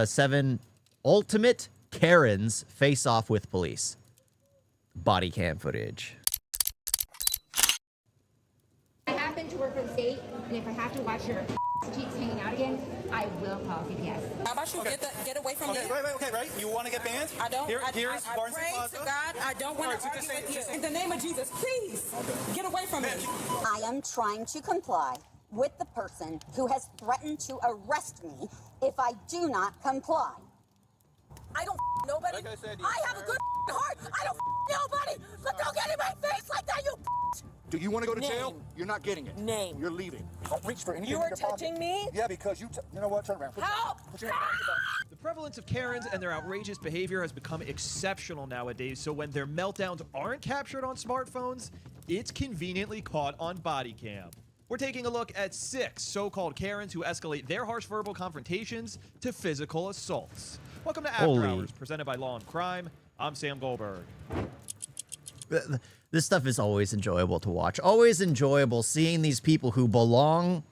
7 ultimate Karens face off with police. Body cam footage. I happen to work for the state, and if I have to watch your cheeks hanging out again, I will call CPS. How about you get away from me? Right. You want to get banned? I don't. Here's I pray Plaza. to God. I don't want to argue with you. In the name of Jesus, please get away from me. I am trying to comply with the person who has threatened to arrest me if I do not comply. I don't nobody. Like I said, I have a good heart. I don't nobody. But don't get in my face like that, you. Do you want to go to jail? Name. You're not getting it. Name. You're leaving. Don't reach for anything. You in are your pocket. touching me? Yeah, because you know what? Turn around. Help! Put your hand behind your back. The prevalence of Karens and their outrageous behavior has become exceptional nowadays, so when their meltdowns aren't captured on smartphones, it's conveniently caught on body cam. We're taking a look at 6 so-called Karens who escalate their harsh verbal confrontations to physical assaults. Welcome to After Hours, presented by Law and Crime. I'm Sam Goldberg. This stuff is always enjoyable to watch. Always enjoyable seeing these people who belong,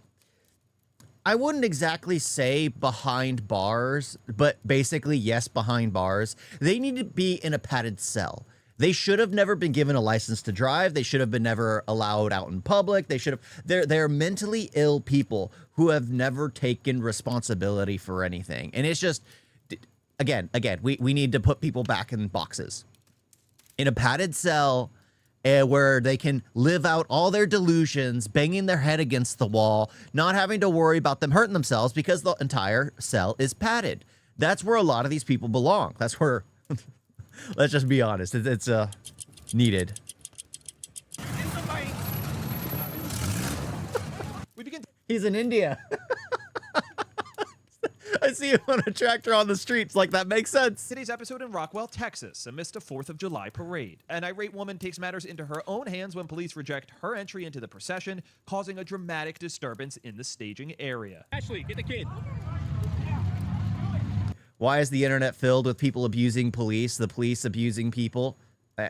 I wouldn't exactly say behind bars, but basically, yes, behind bars. They need to be in a padded cell. They should have never been given a license to drive. They should have been never allowed out in public. They should have. They're mentally ill people who have never taken responsibility for anything. And it's just, again, we need to put people back in boxes. In a padded cell where they can live out all their delusions, banging their head against the wall, not having to worry about them hurting themselves because the entire cell is padded. That's where a lot of these people belong. That's where, let's just be honest, it's needed. He's in India. I see him on a tractor on the streets. Like, that makes sense. Today's episode in Rockwell, Texas, amidst a 4th of July parade. An irate woman takes matters into her own hands when police reject her entry into the procession, causing a dramatic disturbance in the staging area. Ashley, get the kid. Why is the internet filled with people abusing police, the police abusing people,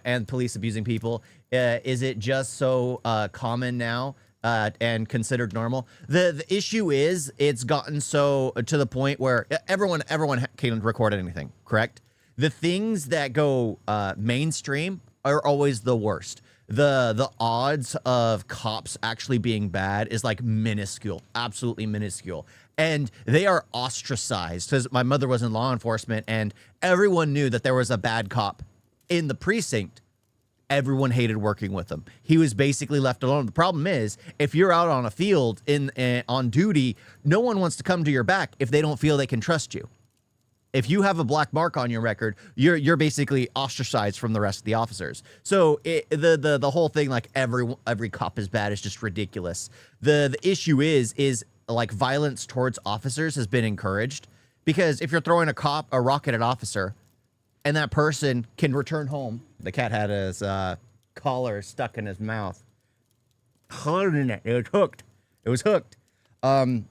and police abusing people? Is it just so common now? And considered normal. The issue is it's gotten so to the point where everyone can record anything, correct? The things that go mainstream are always the worst. The odds of cops actually being bad is like minuscule, absolutely minuscule. And they are ostracized because my mother was in law enforcement and everyone knew that there was a bad cop in the precinct. Everyone hated working with him. He was basically left alone. The problem is, if you're out on a field on duty, no one wants to come to your back if they don't feel they can trust you. If you have a black mark on your record, you're basically ostracized from the rest of the officers. So the whole thing, like every cop is bad, is just ridiculous. The issue is like violence towards officers has been encouraged, because if you're throwing a rock at an officer, and that person can return home. The cat had his collar stuck in his mouth. Holding it. It was hooked. It was hooked. But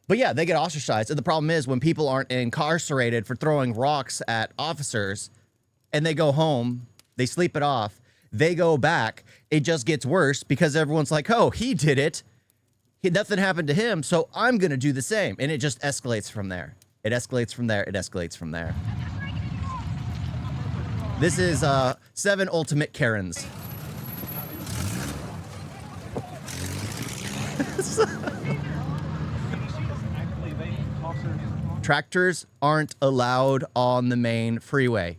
yeah, they get ostracized. And the problem is when people aren't incarcerated for throwing rocks at officers and they go home, they sleep it off, they go back, it just gets worse because everyone's like, oh, he did it. Nothing happened to him, so I'm going to do the same. And it just escalates from there. It escalates from there. It escalates from there. This is 7 ultimate Karens. Tractors aren't allowed on the main freeway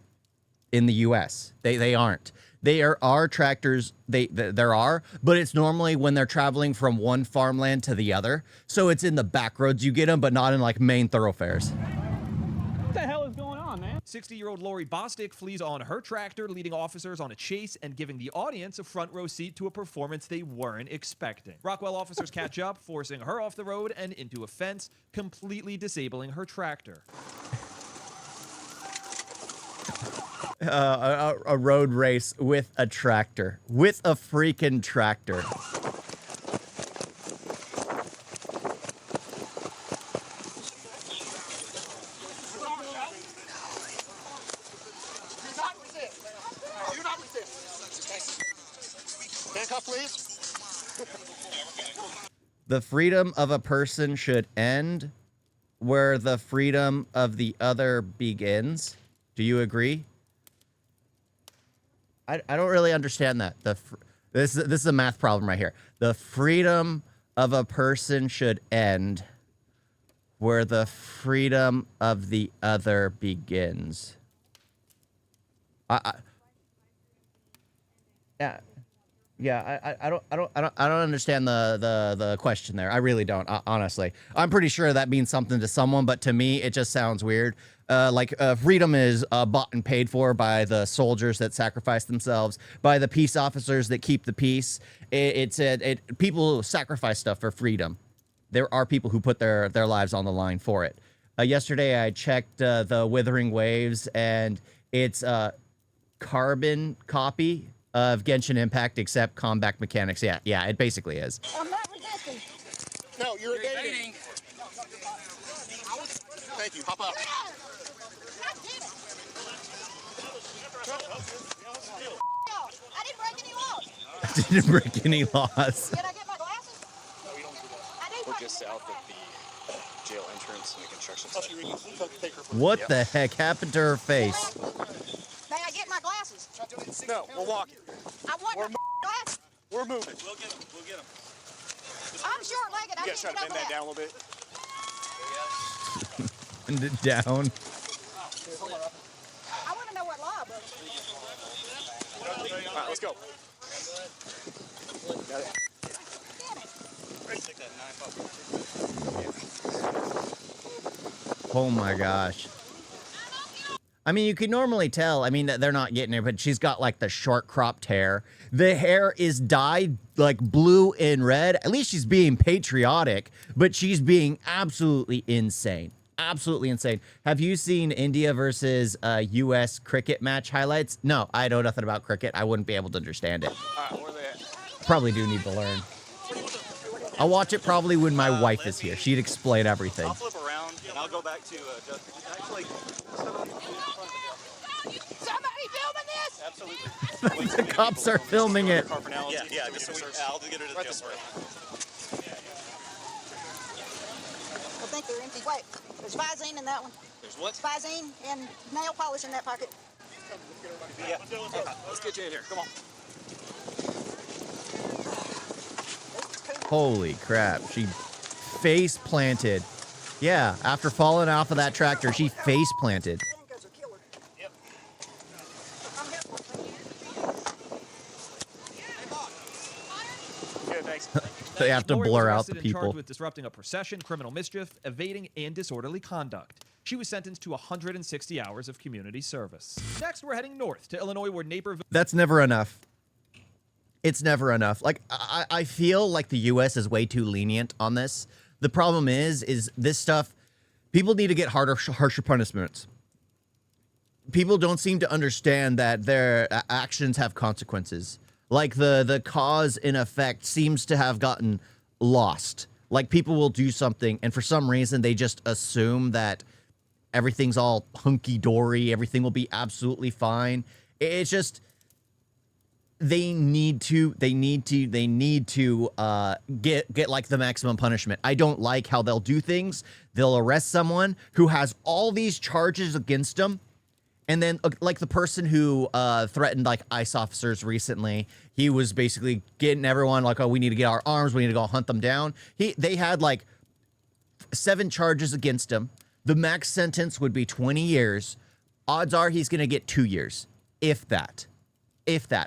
in the U.S. They aren't. There are tractors, there are, but it's normally when they're traveling from one farmland to the other. So it's in the back roads you get them, but not in like main thoroughfares. What the hell is going on, man? 60-year-old Lori Bostic flees on her tractor, leading officers on a chase and giving the audience a front row seat to a performance they weren't expecting. Rockwell officers catch up, forcing her off the road and into a fence, completely disabling her tractor. A road race with a tractor. With a freaking tractor. Handcuff, please. The freedom of a person should end where the freedom of the other begins. Do you agree? I don't really understand that. This is a math problem right here. The freedom of a person should end where the freedom of the other begins. Yeah, I don't understand the question there. I really don't, honestly. I'm pretty sure that means something to someone, but to me, it just sounds weird. Freedom is bought and paid for by the soldiers that sacrifice themselves, by the peace officers that keep the peace. People sacrifice stuff for freedom. There are people who put their lives on the line for it. Yesterday, I checked the Withering Waves, and it's a carbon copy of Genshin Impact, except combat mechanics. Yeah, it basically is. I'm not resisting. No, you're evading. Thank you. Hop up. I didn't break any laws. Didn't break any laws. Did I get my glasses? We're just south of the jail entrance and the construction site. What the heck happened to her face? May I get my glasses? No, we're walking. I want my glasses. We're moving. We'll get him. We'll get him. I'm short-legged. I You need guys to try to know bend that that. down a little bit. And it down. I want to know what law, but All right, let's go. Got it. Oh my gosh. I mean, you can normally tell. I mean, that they're not getting it, but she's got like the short cropped hair. The hair is dyed like blue and red. At least she's being patriotic, but she's being absolutely insane. Absolutely insane. Have you seen India versus U.S. cricket match highlights? No, I know nothing about cricket. I wouldn't be able to understand it. All right, where are they at? Probably do need to learn. I'll watch it probably when my wife is here. She'd explain everything. I'll flip around and I'll go back to Justin. Actually, somebody filming this? absolutely. The cops are filming it. Yeah. Just so I'll get her to the jail. I think they're empty. Wait, there's Visine in that one. There's what? Visine and nail polish in that pocket. Yeah. Let's get you in here. Come on. Holy crap. She face planted. Yeah, after falling off of that tractor, she face planted. Yep. Good, thanks. They have to Lori was blur out arrested the and charged people. with disrupting a procession, criminal mischief, evading, and disorderly conduct. She was sentenced to 160 hours of community service. Next, we're heading north to Illinois, where Naperville. That's never enough. It's never enough. Like, I feel like the U.S. is way too lenient on this. The problem is this stuff, people need to get harsher punishments. People don't seem to understand that their actions have consequences. Like, the cause and effect seems to have gotten lost. Like, people will do something, and for some reason, they just assume that everything's all hunky-dory, everything will be absolutely fine. It's just... They need to get like the maximum punishment. I don't like how they'll do things. They'll arrest someone who has all these charges against them. And then like the person who threatened like ICE officers recently, he was basically getting everyone like, oh, we need to get our arms. We need to go hunt them down. They had like 7 charges against him. The max sentence would be 20 years. Odds are he's going to get 2 years, if that.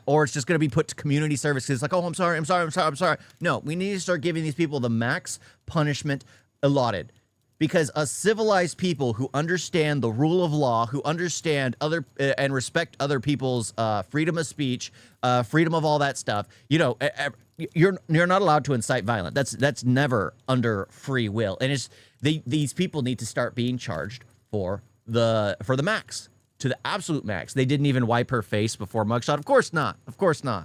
Or it's just going to be put to community service because it's like, oh, I'm sorry. No, we need to start giving these people the max punishment allotted, because a civilized people who understand the rule of law, who understand other and respect other people's freedom of speech, freedom of all that stuff, you're not allowed to incite violence. That's never under free will. And it's these people need to start being charged for the max. To the absolute max. They didn't even wipe her face before mugshot. Of course not.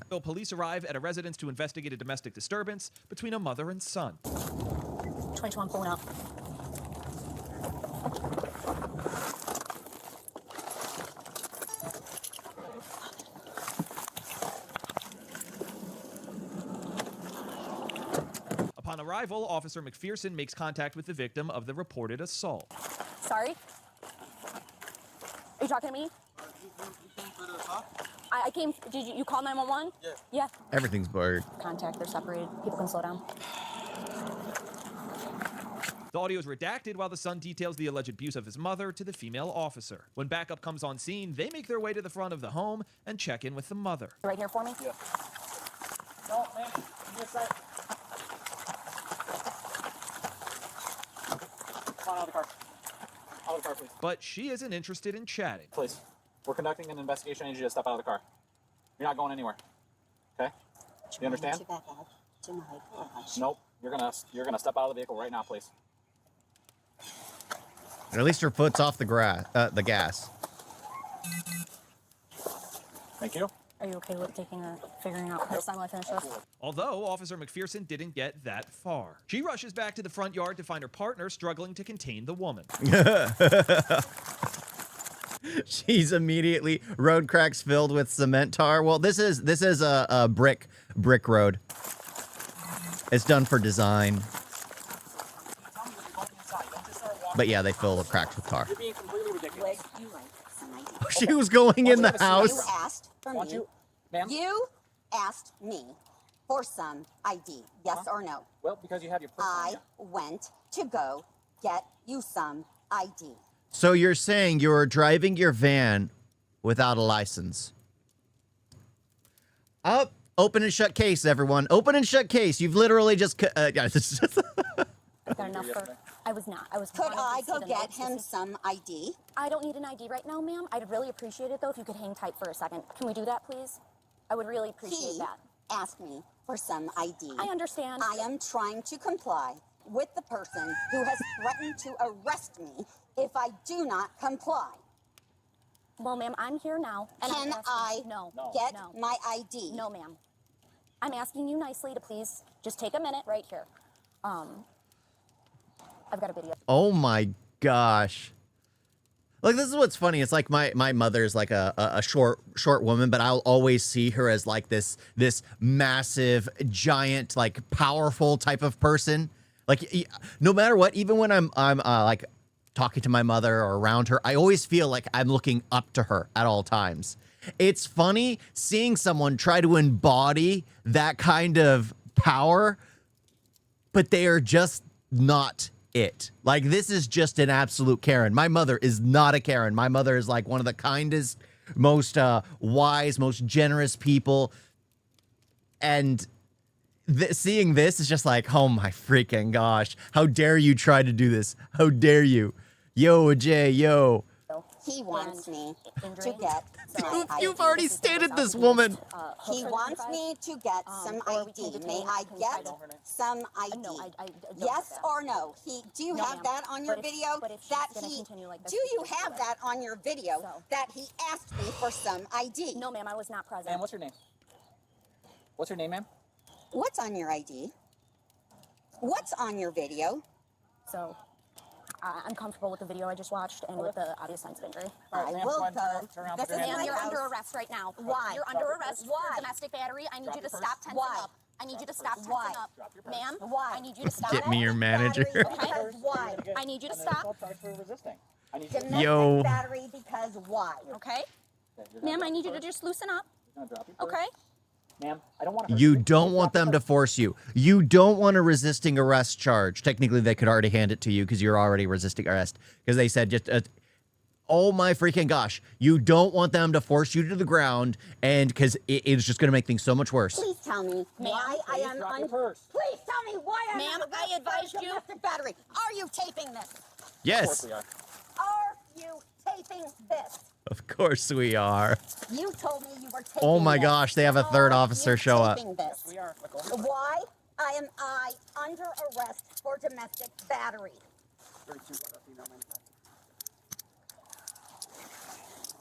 Police arrive at a residence to investigate a domestic disturbance between a mother and son. 21 pulling up. Upon arrival, Officer McPherson makes contact with the victim of the reported assault. Sorry? Are you talking to me? I came. Did you call 911? Yeah. Yeah. Everything's blurred. Contact. They're separated. People can slow down. The audio is redacted while the son details the alleged abuse of his mother to the female officer. When backup comes on scene, they make their way to the front of the home and check in with the mother. Right here for me? Yeah. No, man. This side. Come on, out of the car. Out of the car, please. But she isn't interested in chatting. Please. We're conducting an investigation. I need you to step out of the car. You're not going anywhere. Okay? You understand? Too bad, Dad. Tonight. Nope. You're gonna step out of the vehicle right now, please. At least her foot's off the gas. Thank you. Are you okay with figuring out her son while I finish this? Although Officer McPherson didn't get that far. She rushes back to the front yard to find her partner struggling to contain the woman. She's immediately road cracks filled with cement tar. Well, this is a brick road. It's done for design. But yeah, they fill the cracks with tar. You're being completely ridiculous. Would you like some ID? She was going in the You house. asked for Want me. you, ma'am? You asked me for some ID. Yes or no? Well, because you have your purse on I you. went to go get you some ID. So you're saying you're driving your van without a license? Up, open and shut case, everyone. Open and shut case. You've literally just. I've got enough for. I was not. I was. Could wanting I to see go the get notes to him see- some ID? I don't need an ID right now, ma'am. I'd really appreciate it though if you could hang tight for a second. Can we do that, please? I would really appreciate He that. asked me for some ID. I understand. I am trying to comply with the person who has threatened to arrest me if I do not comply. Well, ma'am, I'm here now. And Can I'm I asking, no, get no, my ID? no, ma'am. I'm asking you nicely to please just take a minute right here. I've got a video. Oh my gosh. Like, this is what's funny. It's like my mother's like a short woman, but I'll always see her as like this massive, giant, like powerful type of person. Like, no matter what, even when I'm like talking to my mother or around her, I always feel like I'm looking up to her at all times. It's funny seeing someone try to embody that kind of power, but they are just not it. Like, this is just an absolute Karen. My mother is not a Karen. My mother is like one of the kindest, most wise, most generous people. And seeing this is just like, oh my freaking gosh. How dare you try to do this? How dare you? Yo, Jay, yo. He wants me to Injury. get my ID. You've already stated this, woman. He wants me to get some or we can ID. detain- May I can we get try some ID? No, I don't Yes have that. or no? Do you No, have ma'am. that on your But if- video? but if she's That gonna he continue like this, do we you can do have it. that on your video So. that he asked me for some ID? No, ma'am, I was not present. Ma'am, what's your name? What's your name, ma'am? What's on your ID? What's on your video? So, I'm comfortable with the video I just watched and with the obvious signs of injury. All right, I ma'am, will go ahead and go. turn around, This put your is hand Ma'am, my you're house. under arrest right now. Why? You're under arrest Why? for domestic battery. I need Drop you to your purse. stop tensing Why? up. I need you to stop tensing Why? up. Drop your purse. Ma'am, Why? I need you to stop. Get me your manager. Battery Okay. because why? I need you to And then stop. assault charge for resisting. I need you to Domestic Yo. battery because why? Okay? Okay, you're gonna Ma'am, drop I need your you to purse. just loosen up. You're gonna drop your purse. Okay? Ma'am, I don't want to. You don't want them to force you. You don't want a resisting arrest charge. Technically, they could already hand it to you because you're already resisting arrest. Because they said just, oh my freaking gosh. You don't want them to force you to the ground, and because it's just going to make things so much worse. Please tell me why I am drop your on. purse. Please tell me why I'm Ma'am, under I arrest for advised you- domestic battery. Are you taping this? Of course Yes, we are. Are you taping this? of course we are. You told me you were taping Oh my this. gosh, they have a third Are officer you show up. taping this? We are. But go ahead. Why am I under arrest for domestic battery?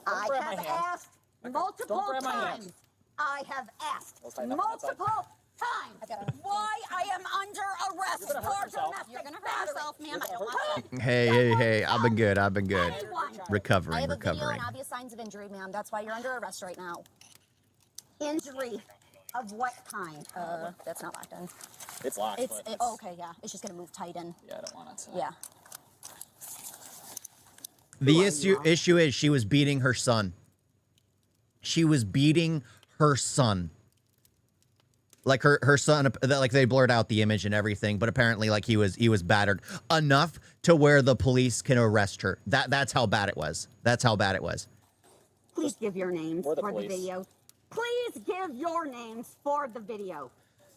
I grab my have hand. asked multiple grab my hand. times. I have asked Let's tighten up on that side. multiple times why I am under arrest You're gonna hurt for yourself. domestic You're gonna hurt battery. yourself, ma'am. I don't want that. Hey, I've been good. I've been good. Anyone. I Recovering, have a video recovering. and obvious signs of injury, ma'am. That's why you're under arrest right now. Injury. Of what kind? That's not locked in. It's locked. It's, but oh, okay, yeah. It's just gonna move tight in. yeah, I don't want it to. Yeah. The issue is she was beating her son. She was beating her son. Like her son, like they blurred out the image and everything, but apparently like he was battered enough to where the police can arrest her. That's how bad it was. That's how bad it was. Please give your names We're the for the police. video. Please give your names for the video.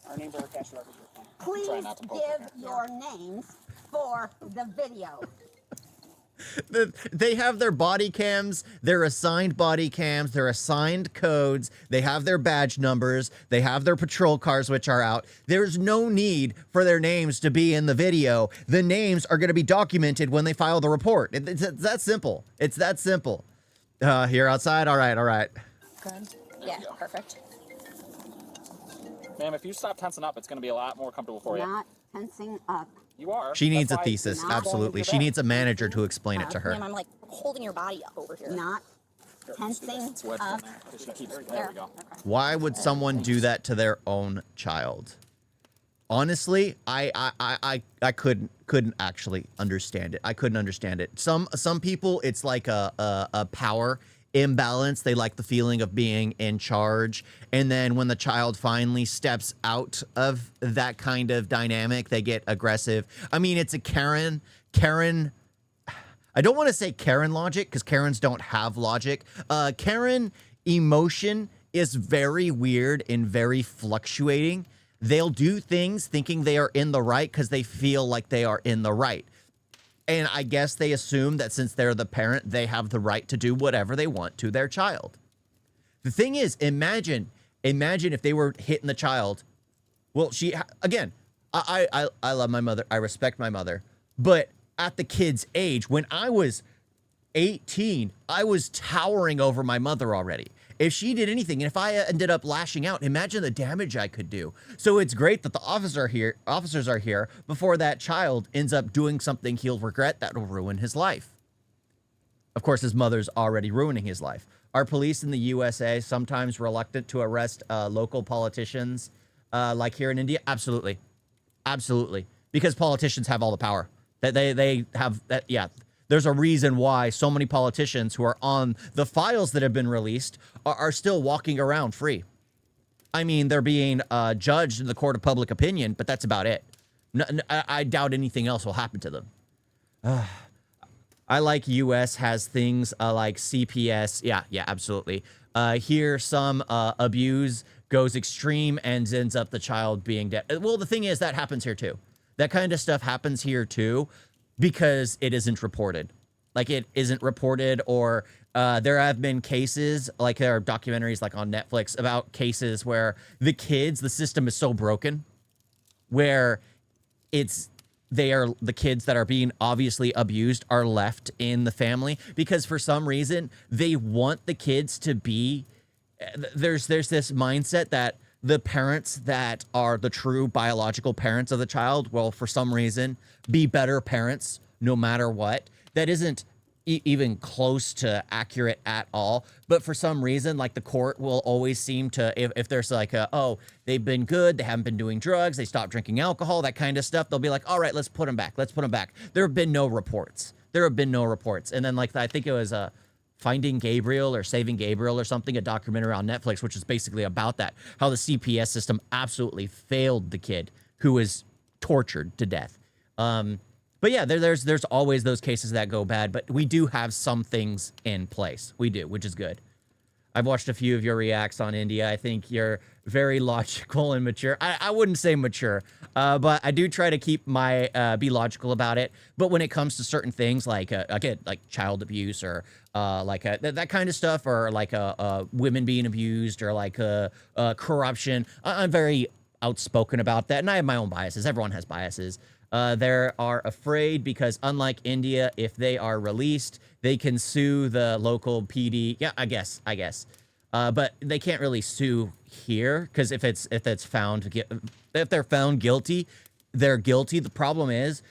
Our names are attached to our video. Please Try not to poke give it. your names for the video. They have their body cams, their assigned body cams, their assigned codes. They have their badge numbers. They have their patrol cars, which are out. There's no need for their names to be in the video. The names are going to be documented when they file the report. It's that simple. It's that simple. Here outside. All right. All right. Good. Yeah, perfect. Ma'am, if you stop tensing up, it's going to be a lot more comfortable for you. Not tensing up. You are. She needs a That's why thesis. you're not going Absolutely. into She that. needs a manager to explain it to her. Ma'am, I'm like holding your body up over here. Not tensing It's wedged up. in there. Just keep- There we go. Why would someone do that to their own child? Honestly, I couldn't actually understand it. I couldn't understand it. Some people, it's like a power imbalance. They like the feeling of being in charge, and then when the child finally steps out of that kind of dynamic, they get aggressive. I mean, it's a Karen. I don't want to say Karen logic because Karens don't have logic. Karen emotion is very weird and very fluctuating. They'll do things thinking they are in the right because they feel like they are in the right. And I guess they assume that since they're the parent, they have the right to do whatever they want to their child. The thing is, imagine if they were hitting the child. Well, again, I love my mother. I respect my mother. But at the kid's age, when I was 18, I was towering over my mother already. If she did anything, and if I ended up lashing out, imagine the damage I could do. So it's great that the officers are here before that child ends up doing something he'll regret that will ruin his life. Of course, his mother's already ruining his life. Are police in the USA sometimes reluctant to arrest local politicians like here in India? Absolutely. Absolutely. Because politicians have all the power. They have that, yeah. There's a reason why so many politicians who are on the files that have been released are still walking around free. I mean, they're being judged in the court of public opinion, but that's about it. I doubt anything else will happen to them. I like US has things like CPS. Yeah, absolutely. Here, some abuse goes extreme and ends up the child being dead. Well, the thing is, that happens here too. That kind of stuff happens here too. Because it isn't reported. Like, it isn't reported, or there have been cases, like there are documentaries like on Netflix about cases where the system is so broken, where the kids that are being obviously abused are left in the family because for some reason they want the kids to be, there's this mindset that the parents that are the true biological parents of the child will, for some reason, be better parents no matter what. That isn't even close to accurate at all. But for some reason, like the court will always seem to, if there's like they've been good, they haven't been doing drugs, they stopped drinking alcohol, that kind of stuff, they'll be like, all right, let's put them back. Let's put them back. There have been no reports. And then like, I think it was Finding Gabriel or Saving Gabriel or something, a documentary on Netflix, which is basically about that, how the CPS system absolutely failed the kid who was tortured to death. But yeah, there's always those cases that go bad, but we do have some things in place. We do, which is good. I've watched a few of your reacts on India. I think you're very logical and mature. I wouldn't say mature, but I do try to keep be logical about it. But when it comes to certain things like, again, like child abuse or that kind of stuff, or like women being abused or like corruption, I'm very outspoken about that. And I have my own biases. Everyone has biases. They are afraid because unlike India, if they are released, they can sue the local PD. Yeah, I guess. But they can't really sue here because if they're found guilty, they're guilty. The problem is,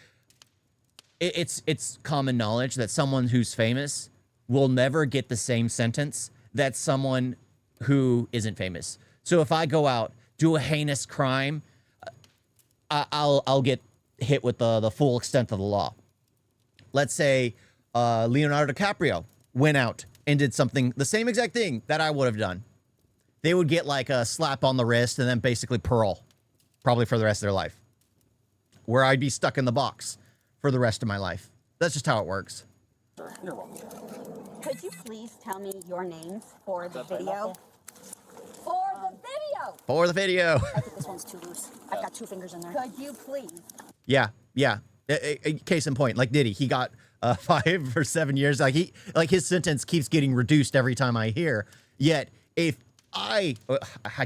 it's common knowledge that someone who's famous will never get the same sentence that someone who isn't famous. So if I go out do a heinous crime, I'll get hit with the full extent of the law. Let's say Leonardo DiCaprio went out and did something, the same exact thing that I would have done. They would get like a slap on the wrist and then basically parole, probably for the rest of their life, where I'd be stuck in the box for the rest of my life. That's just how it works. You're welcome. Could you please tell me your names for the video? For the video! For the video. I think this one's too loose. I've got 2 fingers in there. Could you please? Yeah. Case in point, like Diddy, he got 5 or 7 years. Like his sentence keeps getting reduced every time I hear. Yet, if I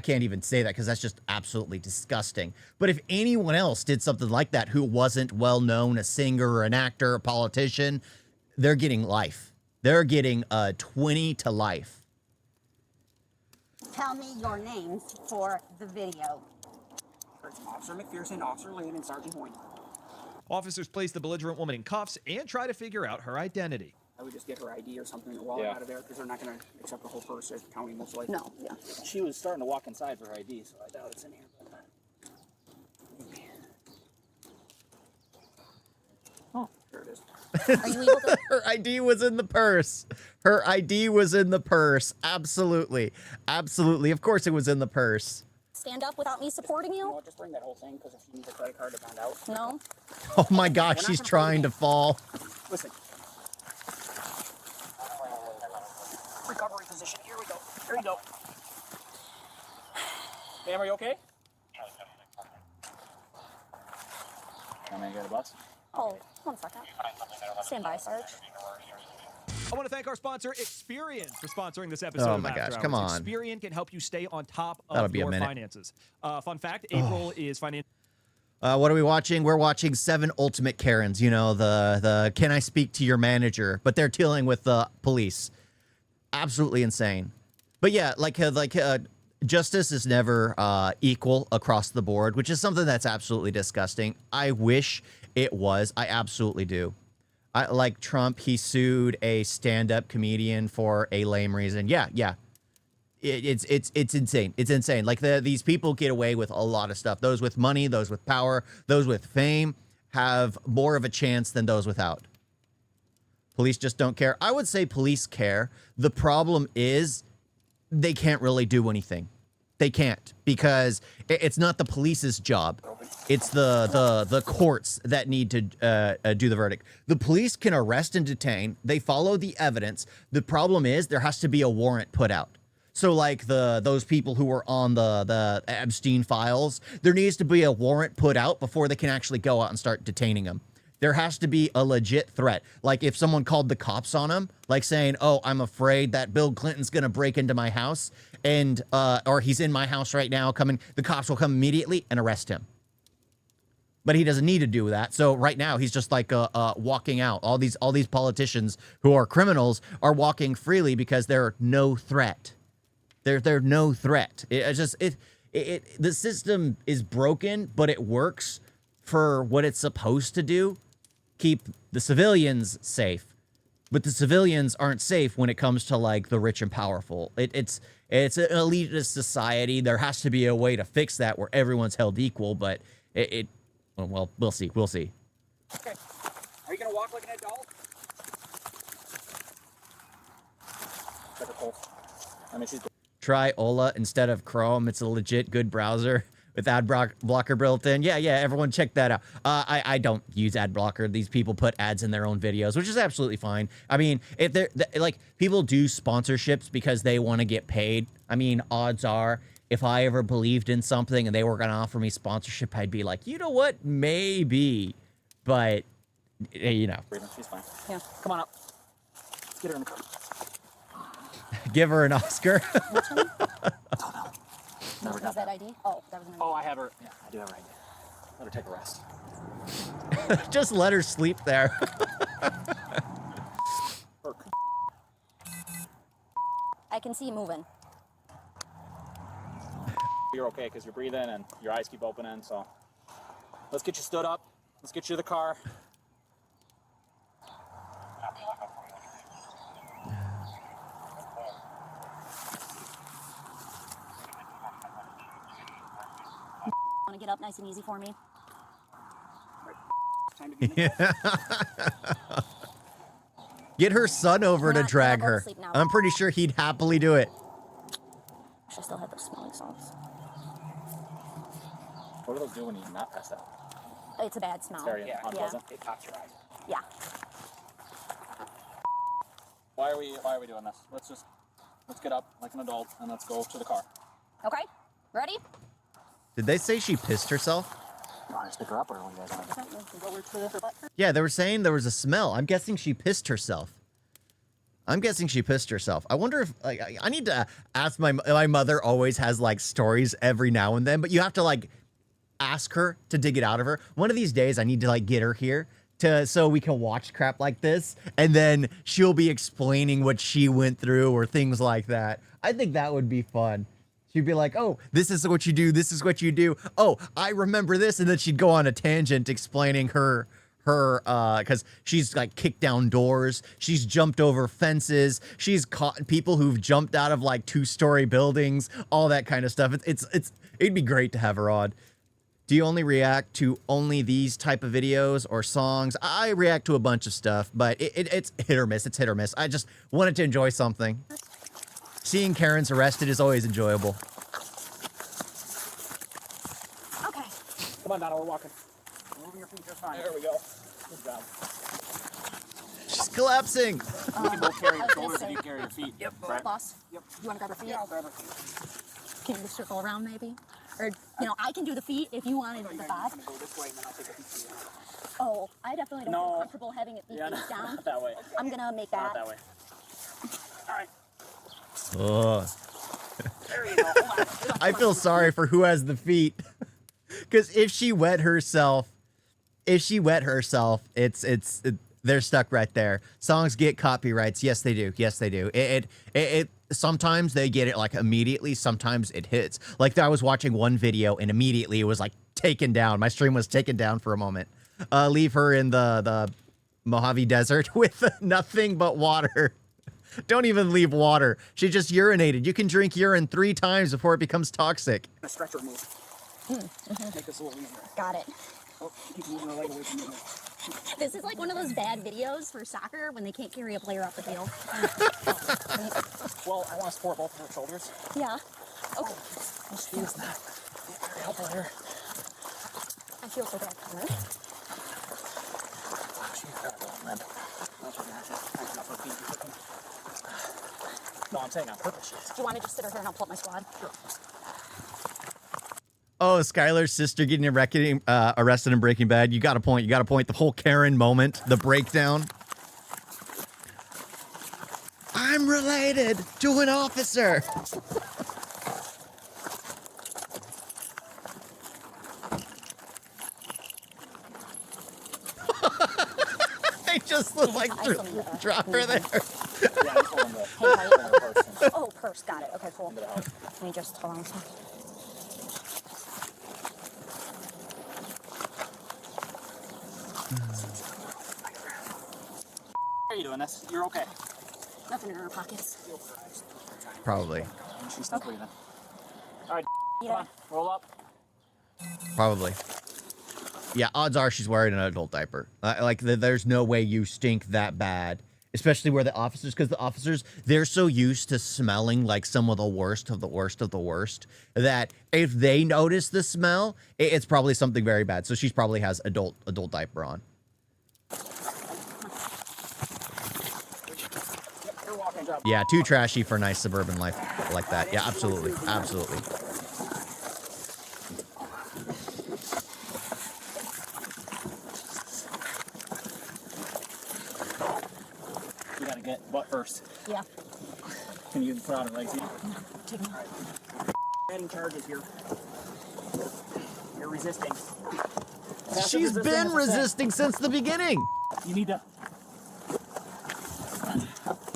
can't even say that because that's just absolutely disgusting. But if anyone else did something like that who wasn't well known, a singer or an actor, a politician, they're getting life. They're getting 20 to life. Tell me your names for the video. Officer McPherson, Officer Lane, and Sergeant Hoyt. Officers place the belligerent woman in cuffs and try to figure out her identity. I would just get her ID or something to walk out of there because they're not going to accept the whole purse as the county most likely. No, yeah. She was starting to walk inside for her ID, so I doubt it's in here. Oh, there it is. Are you able to? Her ID was in the purse. Her ID was in the purse. Absolutely. Absolutely. Of course it was in the purse. Stand up without me supporting you? No, just bring that whole thing because if she needs a credit card to find out. No. Oh my gosh, she's trying to fall. Listen. Recovery position. Here we go. Here we go. Ma'am, are you okay? Want me to get a bus? Oh, 1 second. Stand by, Sarge. I want to thank our sponsor, Experian, for sponsoring this episode. Oh of my After gosh, Hours. come on. Experian can help you stay on top That'll of be a your minute. finances. Fun fact, April is financial. What are we watching? We're watching 7 Ultimate Karens. You know, the can I speak to your manager? But they're dealing with the police. Absolutely insane. But yeah, justice is never equal across the board, which is something that's absolutely disgusting. I wish it was. I absolutely do. Like Trump, he sued a stand-up comedian for a lame reason. Yeah. It's insane. It's insane. Like these people get away with a lot of stuff. Those with money, those with power, those with fame have more of a chance than those without. Police just don't care. I would say police care. The problem is they can't really do anything. They can't, because it's not the police's job. It's the courts that need to do the verdict. The police can arrest and detain. They follow the evidence. The problem is there has to be a warrant put out. So like those people who were on the Epstein files, there needs to be a warrant put out before they can actually go out and start detaining them. There has to be a legit threat. Like if someone called the cops on him, like saying, "Oh, I'm afraid that Bill Clinton's going to break into my house and or he's in my house right now coming," the cops will come immediately and arrest him. But he doesn't need to do that. So right now he's just like walking out. All these politicians who are criminals are walking freely because they're no threat. They're no threat. The system is broken, but it works for what it's supposed to do. Keep the civilians safe, but the civilians aren't safe when it comes to like the rich and powerful. It's an elitist society. There has to be a way to fix that where everyone's held equal, but well, we'll see. We'll see. Okay. Are you going to walk like an adult? Check her pulse. I mean, she's... Try Ola instead of Chrome. It's a legit good browser with ad blocker built in. Yeah, everyone check that out. I don't use ad blocker. These people put ads in their own videos, which is absolutely fine. I mean, if they're like, people do sponsorships because they want to get paid. I mean, odds are, if I ever believed in something and they were going to offer me sponsorship, I'd be like, you know what? Maybe. But, you know. She's fine. Yeah. Come on up. Let's get her in the car. Give her an Oscar. Was that ID? Oh, that was an ID. Oh, I have her. Yeah, I do have her ID. Let her take a rest. Just let her sleep there. I can see you moving. You're okay because you're breathing and your eyes keep opening, so let's get you stood up. Let's get you to the car. Want to get up nice and easy for me? Get her son over to drag Go to her. sleep now. I'm pretty sure he'd happily do it. I still have those smelling salts. What do those do when you not pass out? It's a bad smell. Very unpleasant. It pops your eyes. Yeah. Why are we doing this? Let's get up like an adult and let's go to the car. Okay. Ready? Did they say she pissed herself? You want to stick her up or what do you guys want to do? Yeah, they were saying there was a smell. I'm guessing she pissed herself. I wonder if like I need to ask my mother. Always has like stories every now and then, but you have to like ask her to dig it out of her. One of these days, I need to like get her here so we can watch crap like this, and then she'll be explaining what she went through or things like that. I think that would be fun. She'd be like, oh, this is what you do. This is what you do. Oh, I remember this. And then she'd go on a tangent explaining her because she's like kicked down doors. She's jumped over fences. She's caught people who've jumped out of like 2-story buildings, all that kind of stuff. It'd be great to have her on. Do you only react to only these type of videos or songs? I react to a bunch of stuff, but it's hit or miss. It's hit or miss. I just wanted to enjoy something. Seeing Karen's arrested is always enjoyable. Okay. Come on, Donna, we're walking. Moving your feet just fine. There we go. Good job. She's collapsing. You can both carry your shoulders and you can carry your feet. Yep. Right? Boss. Yep. You want to grab her feet? Yeah, I'll grab her feet. Can you circle around maybe? Or, I can do the feet if you wanted the boss. I'm going to go this way and then I'll take a feet to you. Oh, I definitely don't feel comfortable having it feet face down. Not that way. I'm going to make Not that. that way. All right. Ugh. There you go. Hold on. I feel sorry for who has the feet. Because if she wet herself, they're stuck right there. Songs get copyrights. Yes, they do. Yes, they do. It sometimes they get it like immediately. Sometimes it hits. Like I was watching one video and immediately it was like taken down. My stream was taken down for a moment. Leave her in the Mojave Desert with nothing but water. Don't even leave water. She just urinated. You can drink urine 3 times before it becomes toxic. A stretcher move. Make this a little easier. Got it. Oh, keep moving her leg away from you. This is like one of those bad videos for soccer when they can't carry a player off the field. Well, I want to support both of her shoulders. Yeah. Okay. Let's use that. Very helpful here. I feel so bad, Connor. She's got a little limp. That's what I'm saying. Tighten up her feet. No, I'm saying on purpose. Do you want to just sit her here and I'll pull up my squad? Sure. Oh, Skylar's sister getting arrested in Breaking Bad. You got a point. You got a point. The whole Karen moment, the breakdown. I'm related to an officer. I just look like drop her there. Yeah, I'm pulling the purse. Oh, purse. Got it. Okay, cool. Let me just hold on a second. How are you doing this? You're okay. Nothing in her pockets. Probably. She's still breathing. All right, You come know, on, roll up. Probably. Yeah, odds are she's wearing an adult diaper. There's no way you stink that bad. Especially where the officers, because the officers, they're so used to smelling like some of the worst of the worst of the worst, that if they notice the smell, it's probably something very bad. So she probably has adult diaper on. You're walking, job. Yeah, too trashy for a nice suburban life like that. Yeah, absolutely. Absolutely. You gotta get butt first. yeah. Can you put on her legs? Take me. Adding charges here. You're resisting. She's been resisting since the beginning. You need to.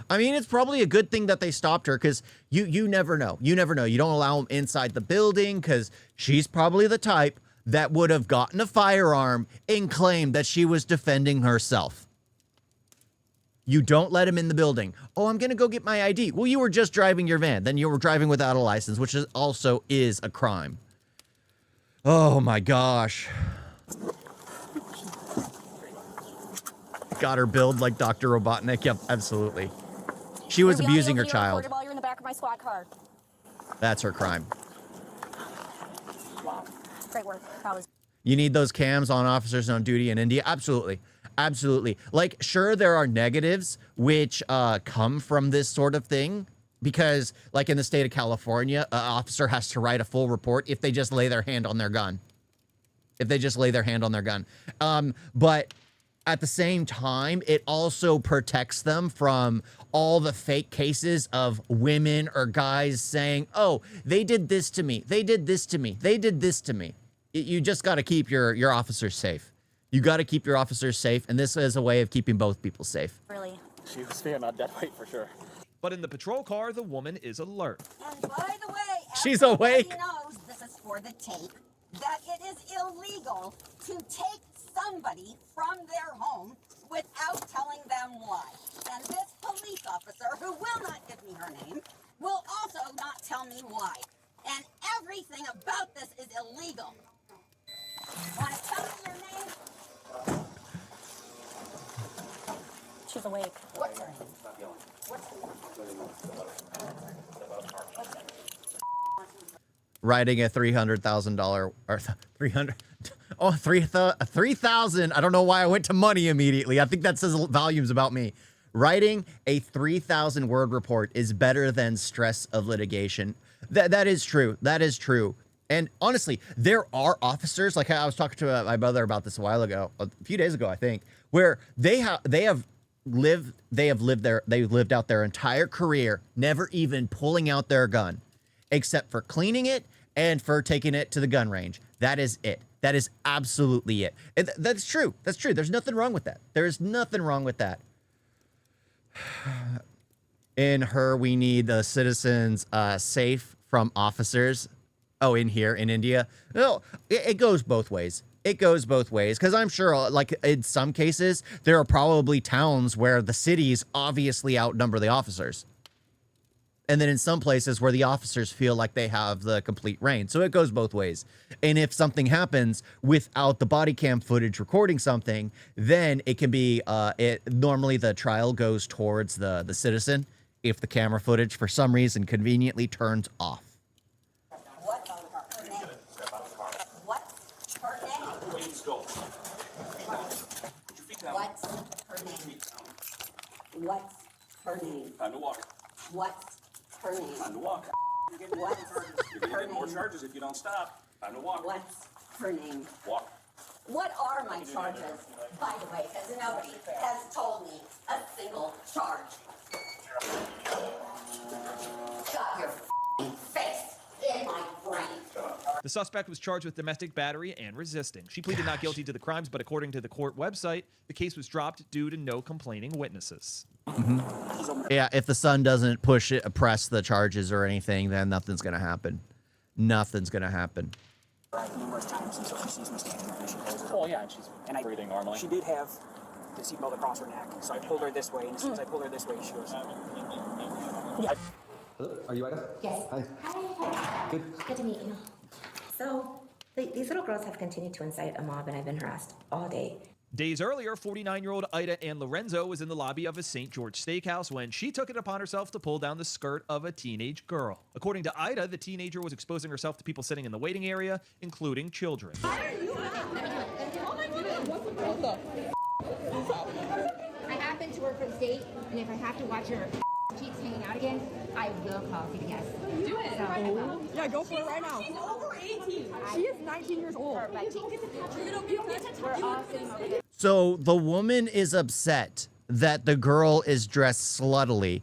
I mean, it's probably a good thing that they stopped her, because you never know. You never know. You don't allow them inside the building, because she's probably the type that would have gotten a firearm and claimed that she was defending herself. You don't let him in the building. Oh, I'm going to go get my ID. Well, you were just driving your van. Then you were driving without a license, which also is a crime. Oh my gosh. Got her build like Dr. Robotnik. Yep, absolutely. She was abusing her child. While you're in the back of my squad car. That's her crime. Great work. That was. You need those cams on officers on duty in India? Absolutely. Absolutely. Like, sure, there are negatives which come from this sort of thing because, like, in the state of California, an officer has to write a full report if they just lay their hand on their gun. If they just lay their hand on their gun. But at the same time, it also protects them from all the fake cases of women or guys saying, oh, they did this to me. They did this to me. They did this to me. You just got to keep your officers safe. You got to keep your officers safe. And this is a way of keeping both people safe. Really? She was fearing on dead weight for sure. But in the patrol car, the woman is alert. And by the way, She's everybody awake. knows, this is for the tape, that it is illegal to take somebody from their home without telling them why. And this police officer, who will not give me her name, will also not tell me why. And everything about this is illegal. Want to tell me your name? She's awake. What's her name? What's her name? Writing a $300,000 or 300. Oh, 3,000. I don't know why I went to money immediately. I think that says volumes about me. Writing a 3,000 word report is better than stress of litigation. That is true. That is true. And honestly, there are officers, like I was talking to my brother about this a few days ago, I think, where they've lived out their entire career, never even pulling out their gun, except for cleaning it and for taking it to the gun range. That is it. That is absolutely it. And that's true. That's true. There's nothing wrong with that. There is nothing wrong with that. In her, we need the citizens safe from officers. Oh, in here, in India. No, it goes both ways. It goes both ways. Because I'm sure, like, in some cases, there are probably towns where the cities obviously outnumber the officers. And then in some places where the officers feel like they have the complete reign. So it goes both ways. And if something happens without the body cam footage recording something, then it can be, normally the trial goes towards the citizen if the camera footage for some reason conveniently turns off. What's her name? What's her name? Please go. What's her name? What's her name? Time to walk. What's her name? Time to walk. What's You're gonna her get more name? charges if you don't stop. Time to walk. What's her name? Walk. What are my charges, by the way? Because nobody has told me a single charge. Shut your f***ing face in my brain. The suspect was charged with domestic battery and resisting. She pleaded not guilty to the crimes, but according to the court website, the case was dropped due to no complaining witnesses. Yeah, if the son doesn't press the charges or anything, then nothing's going to happen. Nothing's going to happen. Numerous times until she sees me standing there and she closes her. Oh yeah, and she's breathing normally. She did have the seatbelt across her neck, so I pulled her this way, and as soon as I pulled her this way, she goes. Hello, are you Ida? Yes. Hi. Hi. Good. Good to meet you. So, these little girls have continued to incite a mob, and I've been harassed all day. Days earlier, 49-year-old Ida Ann Lorenzo was in the lobby of a St. George steakhouse when she took it upon herself to pull down the skirt of a teenage girl. According to Ida, the teenager was exposing herself to people sitting in the waiting area, including children. I happen to work for the state, and if I have to watch your cheeks hanging out again, I will call CPS. Do it. So, Yeah, go for it right now. She's over 18. She is 19 years old. Her butt cheeks. We're all sitting over there. So the woman is upset that the girl is dressed sluttily.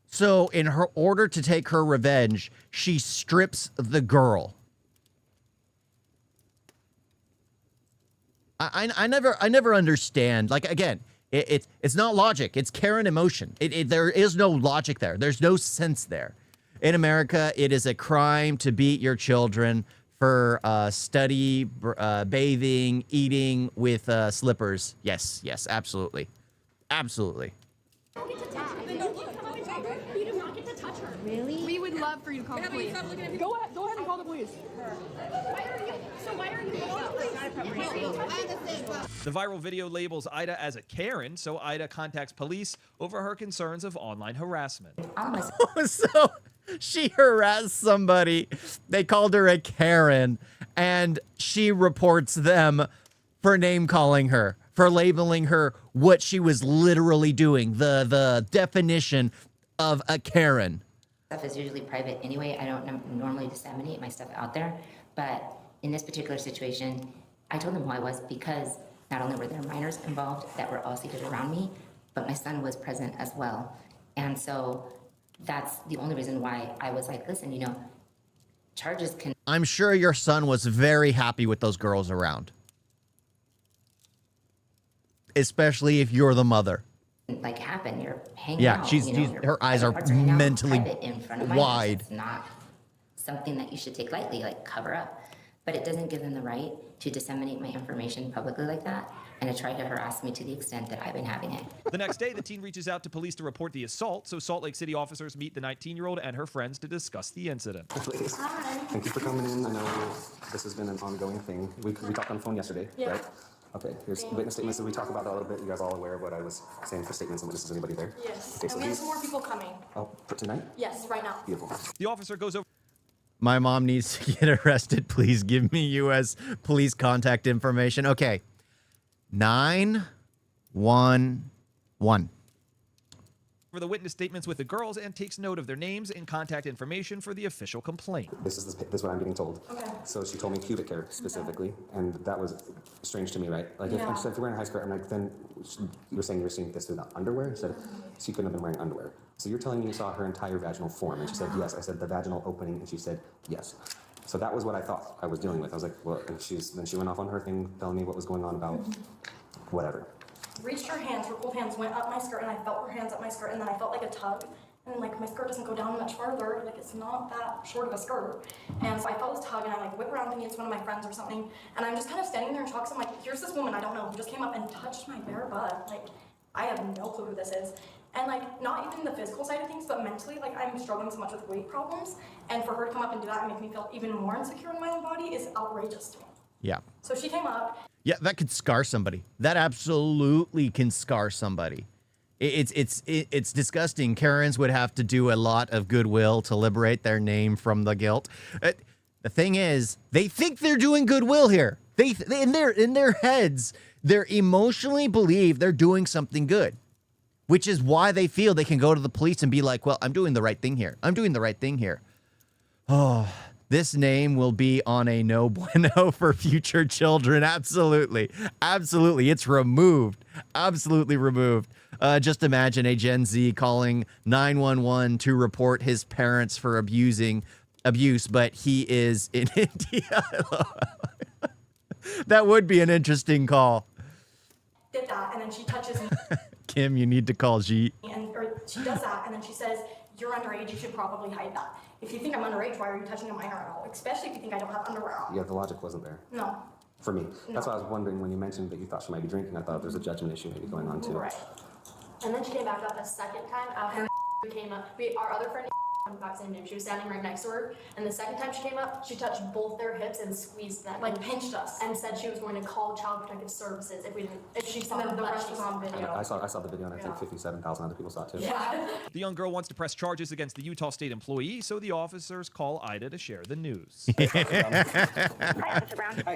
So in her order to take her revenge, she strips the girl. I never understand. Like, again, it's not logic. It's Karen emotion. There is no logic there. There's no sense there. In America, it is a crime to beat your children for bathing, eating with slippers. Yes, absolutely. Absolutely. You do not get to touch her. Really? We would love for you to call the police. Go ahead and call the police. Why are you The viral video labels Ida as a Karen, so Ida contacts police over her concerns of online harassment. So she harassed somebody. They called her a Karen, and she reports them for name calling her, for labeling her what she was literally doing, the definition of a Karen. Stuff is usually private anyway. I don't normally disseminate my stuff out there, but in this particular situation, I told them who I was because not only were there minors involved that were all seated around me, but my son was present as well. And so that's the only reason why I was like, listen, you know, charges can... I'm sure your son was very happy with those girls around. Especially if you're the mother. like happen. You're hanging Yeah, out. she's her eyes are mentally in front of wide. It's not something that you should take lightly, like cover up. But it doesn't give them the right to disseminate my information publicly like that and to try to harass me to the extent that I've been having it. The next day, the teen reaches out to police to report the assault, so Salt Lake City officers meet the 19-year-old and her friends to discuss the incident. Ladies, thank you for coming in. I know this has been an ongoing thing. We talked on the phone yesterday, right? Okay, here's witness statements that we talked about that a little bit. You guys all aware of what I was saying for statements and witnesses? Anybody there? Yes. Okay, so and we have some more people coming. Oh, for tonight? Yes, right now. Beautiful. The officer goes over. My mom needs to get arrested. Please give me U.S. police contact information. Okay. 911. For the witness statements with the girls and takes note of their names and contact information for the official complaint. This is what I'm getting told. Okay. So she told me pubic hair specifically, and that was strange to me, right? Like if she said if you're wearing a high skirt, I'm like, then you were saying you were seeing this through the underwear? Instead, she couldn't have been wearing underwear. So you're telling me you saw her entire vaginal form, and she said yes. I said the vaginal opening, and she said yes. So that was what I thought I was dealing with. I was like, well, and then she went off on her thing, telling me what was going on about whatever. Reached her hands, her both hands went up my skirt, and I felt her hands up my skirt, and then I felt like a tug, and like my skirt doesn't go down much farther, like it's not that short of a skirt, and so I felt this tug, and I like whip around thinking it's one of my friends or something, and I'm just kind of standing there in shock, so I'm like, here's this woman I don't know who just came up and touched my bare butt, like I have no clue who this is, and like not even the physical side of things, but mentally, like I'm struggling so much with weight problems, and for her to come up and do that and make me feel even more insecure in my own body is outrageous to me. Yeah. So she came up. Yeah, that could scar somebody. That absolutely can scar somebody. It's disgusting. Karens would have to do a lot of goodwill to liberate their name from the guilt. The thing is, they think they're doing goodwill here. They in their heads, they're emotionally believe they're doing something good, which is why they feel they can go to the police and be like, "Well, I'm doing the right thing here. I'm doing the right thing here." Oh. This name will be on a no bueno for future children. Absolutely. Absolutely. It's removed. Absolutely removed. Just imagine a Gen Z calling 911 to report his parents for abuse, but he is in India. That would be an interesting call. Did that, and then she touches me. Kim, you need to call G. Or she does that, and then she says, "You're underage, you should probably hide that. If you think I'm underage, why are you touching a minor at all? Especially if you think I don't have underwear on." Yeah, the logic wasn't there. No. For me. That's why I was wondering when you mentioned that you thought she might be drinking. I thought there's a judgment issue maybe going on too. Right. And then she came back up a second time after came up. Our other friend, back same name, she was standing right next to her. And the second time she came up, she touched both their hips and squeezed them, like pinched us, and said she was going to call Child Protective Services if she saw the rest was on video. I saw the video, and I think 57,000 other people saw it too. Yeah. The young girl wants to press charges against the Utah State employee, so the officers call Ida to share the news. Hey,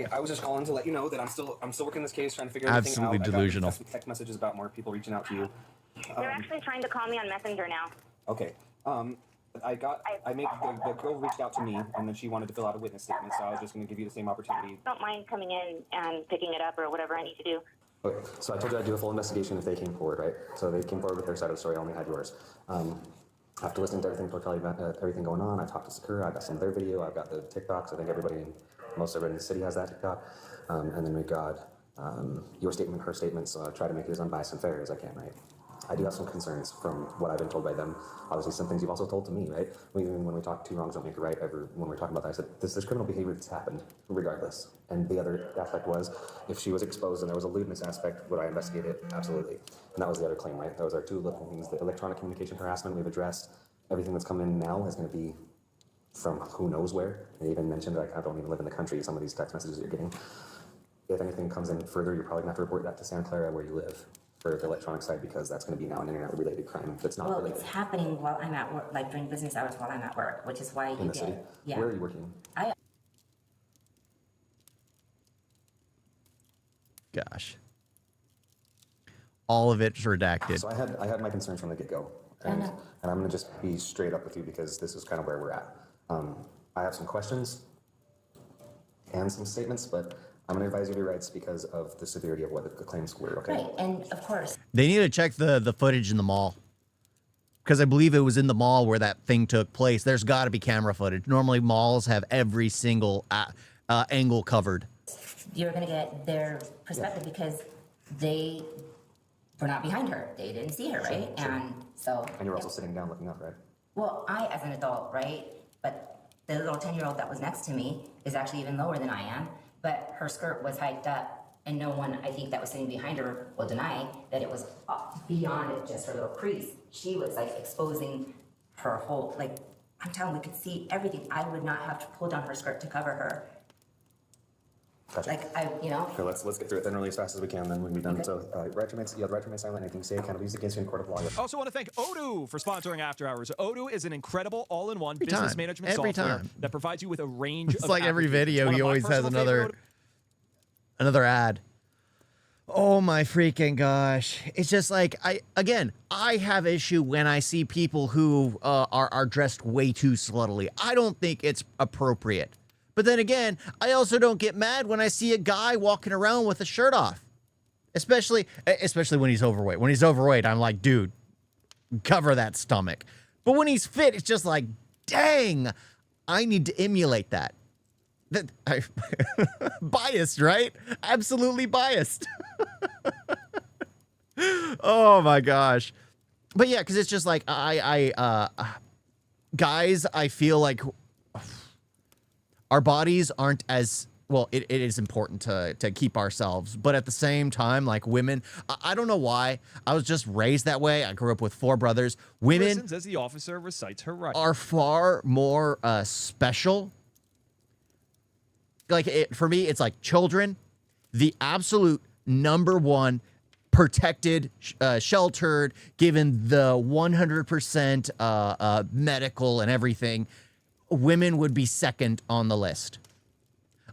I was just calling to let you know that I'm still working this case, trying to figure everything out. Absolutely delusional. I got some text messages about more people reaching out to you. They're actually trying to call me on Messenger now. Okay. The girl reached out to me, and then she wanted to fill out a witness statement, so I was just going to give you the same opportunity. Don't mind coming in and picking it up or whatever I need to do. Okay, so I told you I'd do a full investigation if they came forward, right? So they came forward with their side of the story, I only had yours. After listening to everything, tell you about everything going on, I talked to Sakura, I've got some of their video, I've got the TikToks, I think most everybody in the city has that TikTok. And then we got your statement, her statement, so I try to make it as unbiased and fair as I can, right? I do have some concerns from what I've been told by them. Obviously, some things you've also told to me, right? When we talk two wrongs don't make a right, when we're talking about that, I said, this is criminal behavior that's happened, regardless. And the other aspect was, if she was exposed and there was a lewdness aspect, would I investigate it? Absolutely. And that was the other claim, right? Those are two little things. The electronic communication harassment we've addressed. Everything that's come in now is going to be from who knows where. They even mentioned, like, I don't even live in the country, some of these text messages you're getting. If anything comes in further, you're probably going to have to report that to Santa Clara where you live for the electronic side, because that's going to be now an internet-related crime that's not related. Well, it's happening while I'm at work, like during business hours while I'm at work, which is why you In the city? Yeah. Where are you working? Gosh. All of it's redacted. So I had my concerns from the get-go. And I'm going to just be straight up with you because this is kind of where we're at. I have some questions and some statements, but I'm going to advise you of your rights because of the severity of what the claims were, okay? Right, and of course. They need to check the footage in the mall. Because I believe it was in the mall where that thing took place. There's got to be camera footage. Normally, malls have every single angle covered. You're going to get their perspective because they were not behind her. They didn't see her, right? Sure. And so. And you're also sitting down looking up, right? Well, I, as an adult, right? But the little 10-year-old that was next to me is actually even lower than I am. But her skirt was hiked up, and no one, I think, that was sitting behind her will deny that it was beyond just her little crease. She was like exposing her whole, like, I'm telling you, we could see everything. I would not have to pull down her skirt to cover her. Gotcha. Like, you know. Sure, let's get through it then really as fast as we can, then we'll be done. Okay. So, you have the right to remain silent. Anything you say can be used against you in court of law. I also want to thank Odoo for sponsoring After Hours. Odoo is an incredible all-in-one Every business time. management Every software time. that provides you with a range It's of like every applications. video, One he of my always has personal favorite another ad. Oh my freaking gosh. It's just like, I have issue when I see people who are dressed way too sluttily. I don't think it's appropriate. But then again, I also don't get mad when I see a guy walking around with a shirt off. Especially when he's overweight. When he's overweight, I'm like, dude, cover that stomach. But when he's fit, it's just like, dang, I need to emulate that. Biased, right? Absolutely biased. Oh my gosh. But yeah, because it's just like guys, I feel like our bodies aren't as well. It is important to keep ourselves, but at the same time, like women, I don't know why. I was just raised that way. I grew up with 4 brothers. Women Listens as the officer recites her rights. are far more special. Like for me, it's like children, the absolute #1 protected, sheltered, given the 100% medical and everything. Women would be second on the list.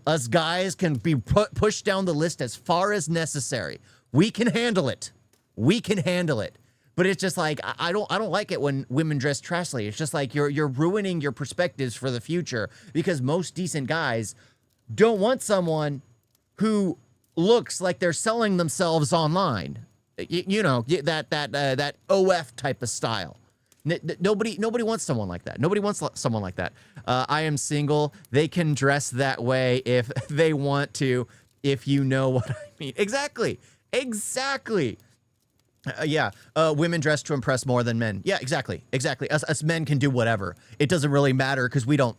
Us guys can be pushed down the list as far as necessary. We can handle it. We can handle it. But it's just like I don't like it when women dress trashly. It's just like you're ruining your perspectives for the future, because most decent guys don't want someone who looks like they're selling themselves online. You know, that OF type of style. Nobody wants someone like that. Nobody wants someone like that. I am single. They can dress that way if they want to, if you know what I mean. Exactly. Yeah, women dress to impress more than men. Yeah, exactly. Us men can do whatever. It doesn't really matter because we don't.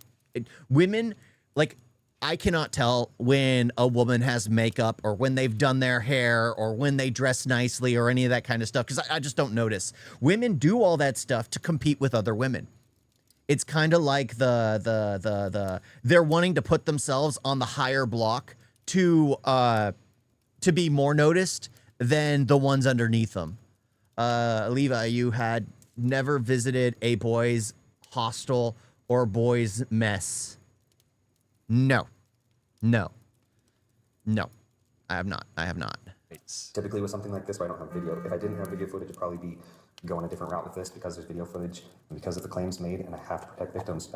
Women, like, I cannot tell when a woman has makeup or when they've done their hair or when they dress nicely or any of that kind of stuff, because I just don't notice. Women do all that stuff to compete with other women. It's kind of like they're wanting to put themselves on the higher block to be more noticed than the ones underneath them. Levi, you had never visited a boys' hostel or boys' mess. No. I have not. Typically with something like this where I don't have video, if I didn't have video footage, it'd probably be going a different route with this because there's video footage and because of the claims made and I have to protect victims.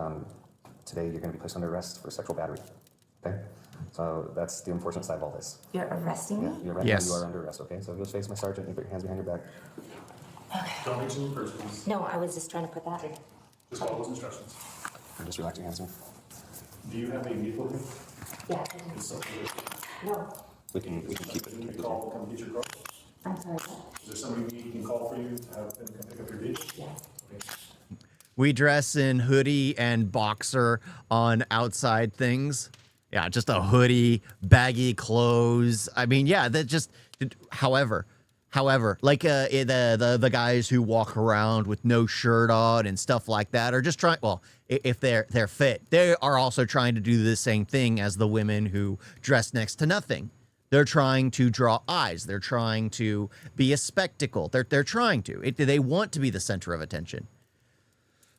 Today you're going to be placed under arrest for sexual battery. Okay? So that's the unfortunate side of all this. You're arresting me? You're Yes. You are under arrest, okay? So you'll face my sergeant and put your hands behind your back. Don't reach any persons. No, I was just trying to put that. Just follow those instructions. And just relax your hands, sir. Do you have a vehicle with you? Yeah. It's something No. We can keep it. call, come get your car. I'm sorry. Is there somebody we can call for you to have them come pick up your vehicle? Yeah. Okay. We dress in hoodie and boxer on outside things. Yeah, just a hoodie, baggy clothes. I mean, yeah, that just. However, like the guys who walk around with no shirt on and stuff like that are just trying. Well, if they're fit, they are also trying to do the same thing as the women who dress next to nothing. They're trying to draw eyes. They're trying to be a spectacle. They're trying to. They want to be the center of attention.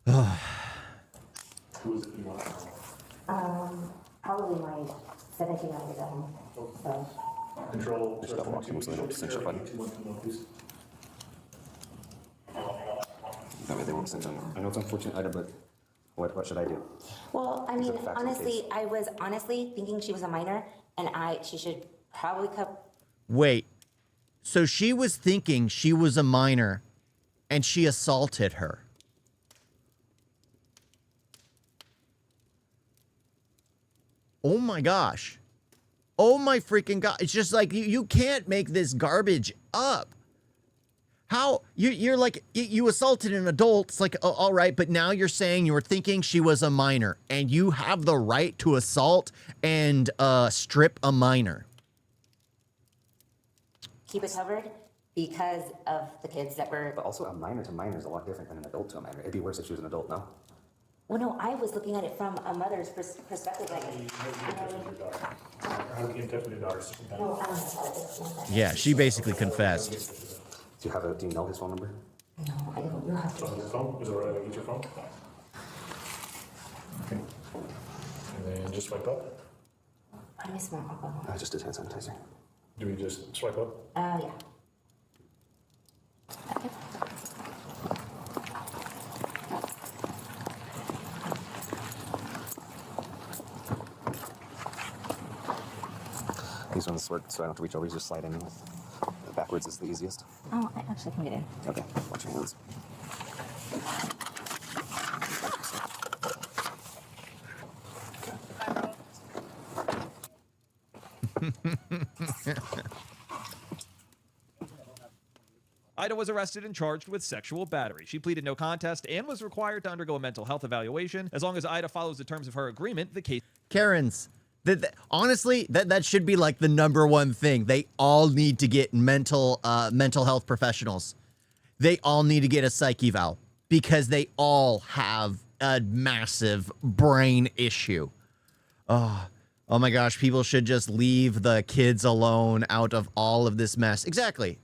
Who is it you want to call? Probably my 17-year-old at home. So. Control. Just double walk most of the signature button. That way they won't send them. I know it's unfortunate, Ida, but what should I do? Well, I These are mean, the facts of the honestly, case. I was honestly thinking she was a minor, and she should probably come. Wait, so she was thinking she was a minor, and she assaulted her. Oh my gosh. Oh my freaking God. It's just like, you can't make this garbage up. How? You're like, you assaulted an adult. It's like, oh, all right, but now you're saying you were thinking she was a minor, and you have the right to assault and strip a minor. Keep it covered because of the kids that were. But also, a minor to minor is a lot different than an adult to a minor. It'd be worse if she was an adult, no? Well, no, I was looking at it from a mother's perspective. Like, How do you get in touch with your daughter? Yeah, she basically confessed. Do you know his phone number? No, I don't know. On your phone? Is it all right to get your phone? Okay. And then just swipe up. I miss my alcohol. Just his hand sanitizer. Do we just swipe up? Yeah. These ones work, so I don't have to reach over. You just slide in. Backwards is the easiest. Oh, I actually can get in. Okay, watch your hands. Ida was arrested and charged with sexual battery. She pleaded no contest and was required to undergo a mental health evaluation. As long as Ida follows the terms of her agreement, the case... Karens. Honestly, that should be like the #1 thing. They all need to get mental health professionals. They all need to get a psych eval because they all have a massive brain issue. Oh my gosh, people should just leave the kids alone out of all of this mess. Exactly.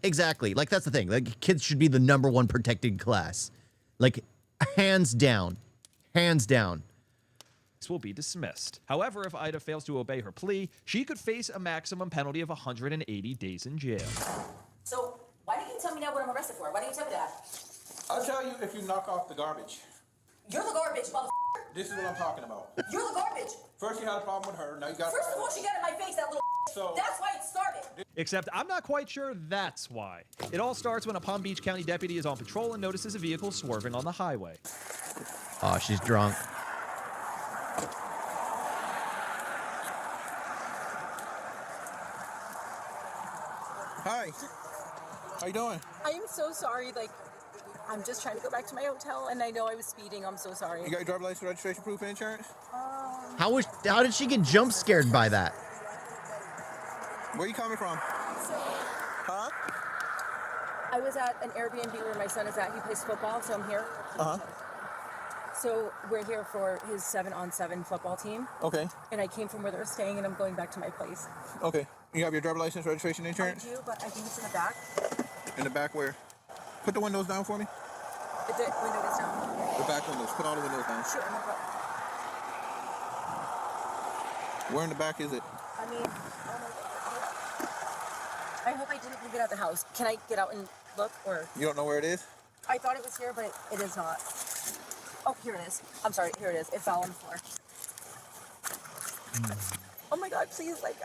Like, that's the thing. Like, kids should be the #1 protected class. Like, hands down. will be dismissed. However, if Ida fails to obey her plea, she could face a maximum penalty of 180 days in jail. So, why didn't you tell me now what I'm arrested for? Why didn't you tell me that? I'll tell you if you knock off the garbage. You're the garbage, motherfucker. This is what I'm talking about. You're the garbage. First you had a problem with her, now you got... First of all, she got in my face, that little so, that's why it started. Except I'm not quite sure that's why. It all starts when a Palm Beach County deputy is on patrol and notices a vehicle swerving on the highway. Oh, she's drunk. Hi. How you doing? I am so sorry. Like, I'm just trying to go back to my hotel, and I know I was speeding. I'm so sorry. You got your driver's license, registration, proof, and insurance? How did she get jump scared by that? Where you coming from? Huh? I was at an Airbnb where my son is at. He plays football, so I'm here. Uh-huh. So we're here for his 7-on-7 football team. Okay. And I came from where they're staying, and I'm going back to my place. Okay. You have your driver's license, registration, insurance? I do, but I think it's in the back. In the back where? Put the windows down for me. The window is down. The back windows. Put all the windows down. Sure, no problem. Where in the back is it? I mean, I hope I didn't leave it at the house. Can I get out and look, or? You don't know where it is? I thought it was here, but it is not. Oh, here it is. I'm sorry, here it is. It fell on the floor. Oh my God, please, like,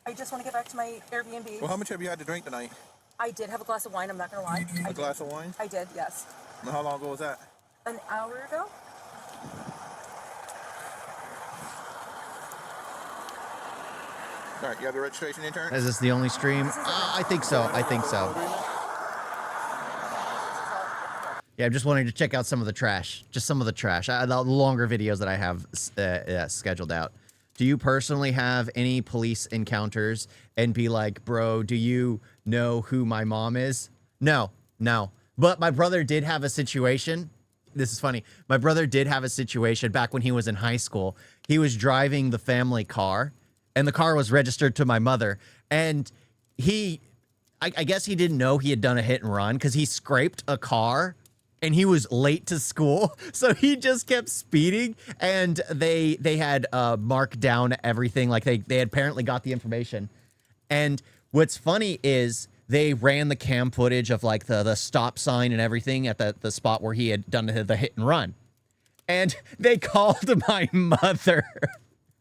I just want to get back to my Airbnb. Well, how much have you had to drink tonight? I did have a glass of wine, I'm not gonna lie. A glass of wine? I did, yes. And how long ago was that? An hour ago? All right, you have your registration intern? Is this the only stream? I think so. I think so. Yeah, I'm just wanting to check out some of the trash. Just some of the trash. The longer videos that I have scheduled out. Do you personally have any police encounters and be like, bro, do you know who my mom is? No, no. But my brother did have a situation. This is funny. My brother did have a situation back when he was in high school. He was driving the family car, and the car was registered to my mother. And I guess he didn't know he had done a hit and run because he scraped a car and he was late to school. So he just kept speeding, and they had marked down everything. Like they had apparently got the information. And what's funny is they ran the cam footage of like the stop sign and everything at the spot where he had done the hit and run. And they called my mother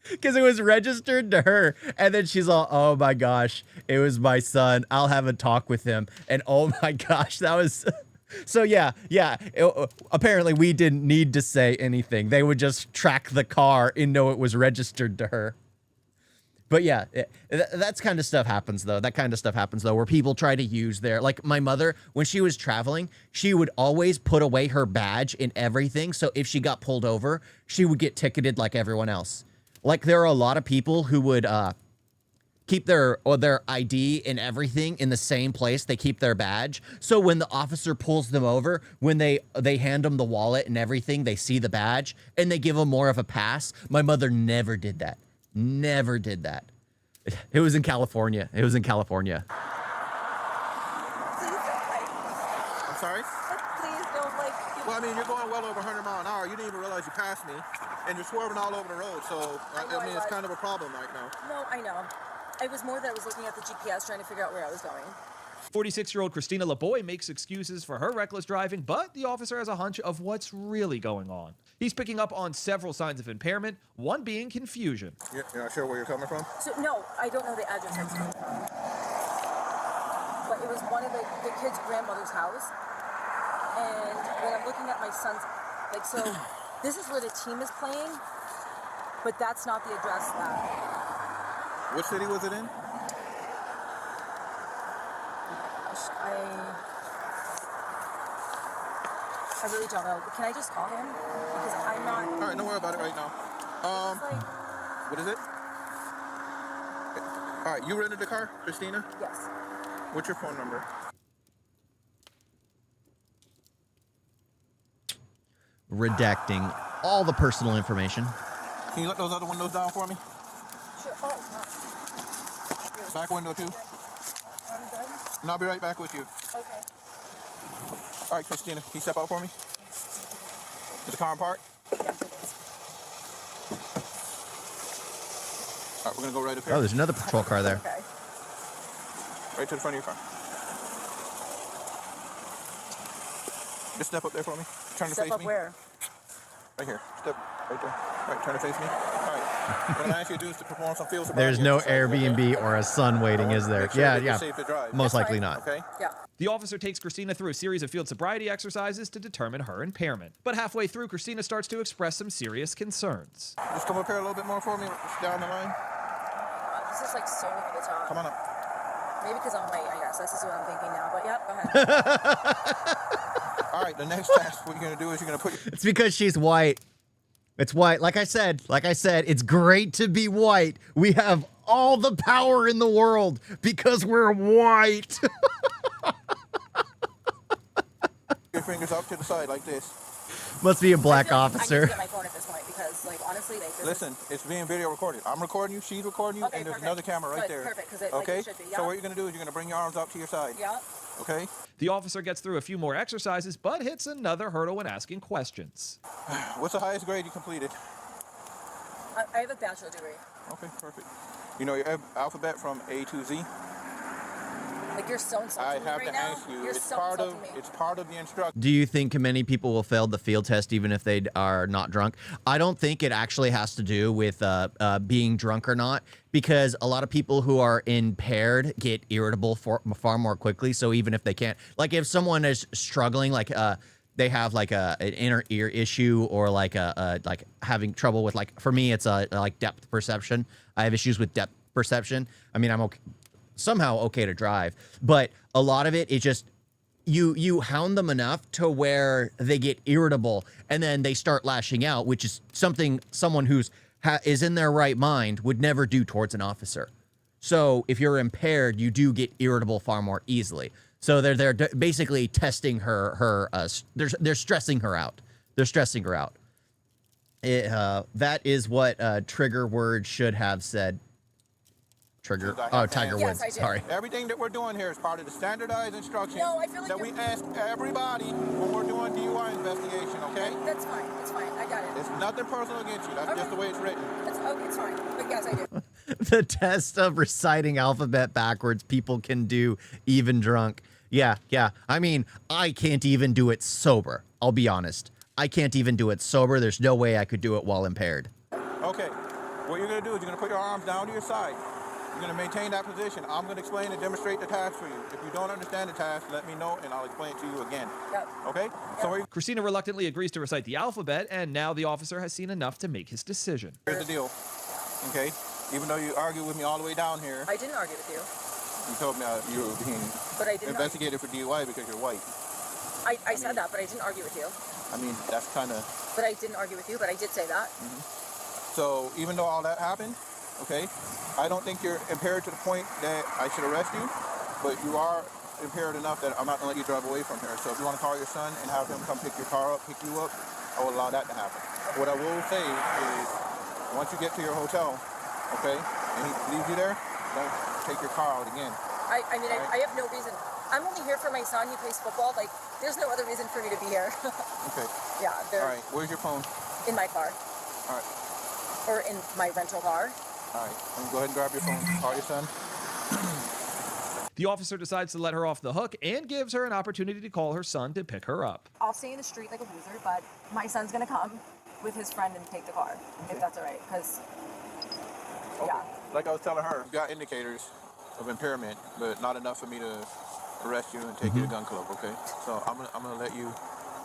because it was registered to her. And then she's all, oh my gosh, it was my son. I'll have a talk with him. And oh my gosh, that was... So yeah. Apparently we didn't need to say anything. They would just track the car and know it was registered to her. But yeah, that's kind of stuff happens though. That kind of stuff happens though, where people try to use their, like my mother, when she was traveling, she would always put away her badge in everything. So if she got pulled over, she would get ticketed like everyone else. Like there are a lot of people who would keep their ID and everything in the same place they keep their badge. So when the officer pulls them over, when they hand them the wallet and everything, they see the badge and they give them more of a pass. My mother never did that. Never did that. It was in California. It was in California. I'm sorry? Please don't Well, I mean, you're going well over 100 miles an hour. You didn't even realize you passed me, and you're swerving all over the road. So I mean, it's kind of a problem right now. No, I know. It was more that I was looking at the GPS trying to figure out where I was going. 46-year-old Christina LeBoy makes excuses for her reckless driving, but the officer has a hunch of what's really going on. He's picking up on several signs of impairment, one being confusion. You're not sure where you're coming from? So, no, I don't know the address I'm coming from. But it was one of the kids' grandmother's house. And when I'm looking at my son's, like, so this is where the team is playing, but that's not the address that. What city was it in? I really don't know. Can I just call him? Because I'm not... All right, don't worry about it right now. What is it? All right, you rented the car, Christina? Yes. What's your phone number? Redacting all the personal information. Can you let those other windows down for me? Sure. Oh, Back window too. And I'll be right back with you. okay. All right, Christina, can you step out for me? Is the car parked? Yes, it is. All right, we're gonna go right up here. Oh, there's another patrol car there. Okay. Right to the front of your car. Just step up there for me. Turn to face me. Step up where? Right here. Step right there. All right, turn to face me. All right. What I'm asking you to do is to perform some field sobriety There's no exercises, Airbnb okay? or a son waiting, is there? Make sure Yeah, that you're yeah. safe to drive. Most likely not. Okay. Yeah. The officer takes Christina through a series of field sobriety exercises to determine her impairment. But halfway through, Christina starts to express some serious concerns. Just come up here a little bit more for me. Just down the line. This is like so over the top. Come on up. Maybe because I'm white, I guess. This is what I'm thinking now. But yeah, go ahead. All right, the next task, what you're going to do is you're going to put your... It's because she's white. It's white. Like I said, it's great to be white. We have all the power in the world because we're white. Your fingers up to the side like this. Must be a black I need officer. to get my phone at this point because, like, honestly, like, this Listen, it's being video recorded. I'm recording you, she's recording you, Okay, and there's perfect. another camera right Good, there. perfect, 'cause it, okay? like, it should be, yeah. So what you're going to do is you're going to bring your arms up to your side. Yeah. Okay? The officer gets through a few more exercises, but hits another hurdle when asking questions. What's the highest grade you completed? I have a bachelor degree. Okay, perfect. You know your alphabet from A to Z? Like, you're so insulting I me have right to now. ask you. You're It's so part of insulting me. it's part of the instruction. Do you think many people will fail the field test even if they are not drunk? I don't think it actually has to do with being drunk or not, because a lot of people who are impaired get irritable far more quickly. So even if they can't, like if someone is struggling, like they have like an inner ear issue or like like having trouble with, like, for me it's like depth perception. I have issues with depth perception. I mean, I'm okay, somehow okay to drive, but a lot of it is just you hound them enough to where they get irritable and then they start lashing out, which is something someone who's is in their right mind would never do towards an officer. So if you're impaired, you do get irritable far more easily. So they're basically testing her. They're stressing her out. They're stressing her out. That is what trigger word should have said. Trigger. Oh, Tiger Woods. Sorry. Everything that we're doing here is part of the standardized instructions I feel like that we ask everybody when we're doing DUI investigation, okay? That's fine. It's fine. I got it. It's nothing personal against you. That's just the way it's written. It's fine. But yes, I do. The test of reciting alphabet backwards people can do even drunk. Yeah. I mean, I can't even do it sober. I'll be honest. I can't even do it sober. There's no way I could do it while impaired. Okay. What you're going to do is you're going to put your arms down to your side. You're going to maintain that position. I'm going to explain and demonstrate the task for you. If you don't understand the task, let me know and I'll explain it to you again. Yep. Okay? Yep. So Christina reluctantly agrees to recite the alphabet, and now the officer has seen enough to make his decision. Here's the deal. Okay? Even though you argued with me all the way down here, I didn't argue with you. you told me you were being investigated for DUI because you're white. I said that, but I didn't argue with you. I mean, that's kind of... But I didn't argue with you, but I did say that. Mm-hmm. So even though all that happened, okay, I don't think you're impaired to the point that I should arrest you, but you are impaired enough that I'm not going to let you drive away from here. So if you want to call your son and have him come pick your car up, pick you up, I will allow that to happen. What I will say is once you get to your hotel, okay, and he leaves you there, don't take your car out again. I mean, I have no reason. I'm only here for my son. He plays football. Like, there's no other reason for me to be here. Okay. Yeah. All right. Where's your phone? In my car. All right. Or in my rental car. All right. Go ahead and grab your phone. Call your son. The officer decides to let her off the hook and gives her an opportunity to call her son to pick her up. I'll stay in the street like a loser, but my son's going to come with his friend and take the car, if that's all right. Because, yeah. Like I was telling her, you've got indicators of impairment, but not enough for me to arrest you and take you to gun club, okay? So I'm gonna let you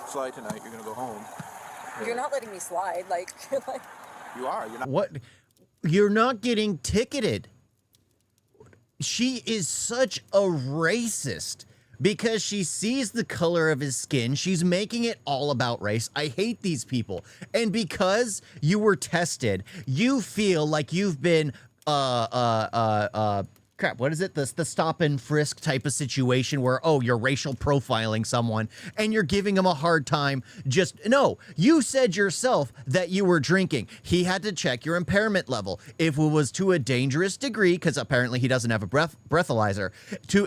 slide tonight. You're gonna go home. You're not letting me slide, like, you are. You're not. What? You're not getting ticketed. She is such a racist because she sees the color of his skin. She's making it all about race. I hate these people. And because you were tested, you feel like you've been crap, what is it? The stop and frisk type of situation where, oh, you're racial profiling someone and you're giving them a hard time. No, you said yourself that you were drinking. He had to check your impairment level. If it was to a dangerous degree, because apparently he doesn't have a breathalyzer,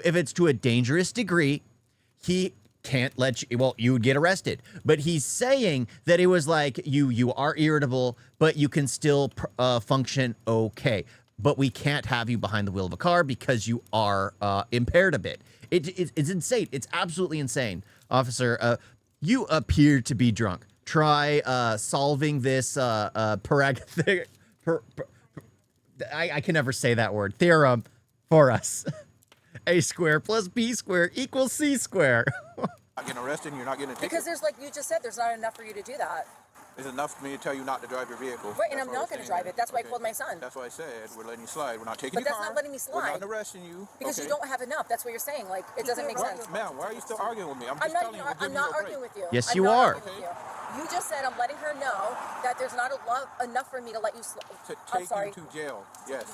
if it's to a dangerous degree, he can't let you, well, you would get arrested. But he's saying that it was like you are irritable, but you can still function okay. But we can't have you behind the wheel of a car because you are impaired a bit. It's insane. It's absolutely insane. Officer, you appear to be drunk. Try solving this I can never say that word. Theorem for us. A square plus B square equals C square. Not getting arrested and you're not getting a ticket. because there's, like you just said, there's not enough for you to do that. It's enough for me to tell you not to drive your vehicle. Right, and I'm not going to drive it. That's why I called my son. That's why I said we're letting you slide. We're not taking But your that's car. not letting me slide. We're not arresting you. Because you don't have enough. That's what you're saying. Like, it doesn't make sense. Ma'am, why are you still arguing with me? I'm just telling you. I'm not arguing with you. Yes, I'm you not are. arguing with you. You just said I'm letting her know that there's not enough for me to let you slide. I'm sorry. You to jail. Yes.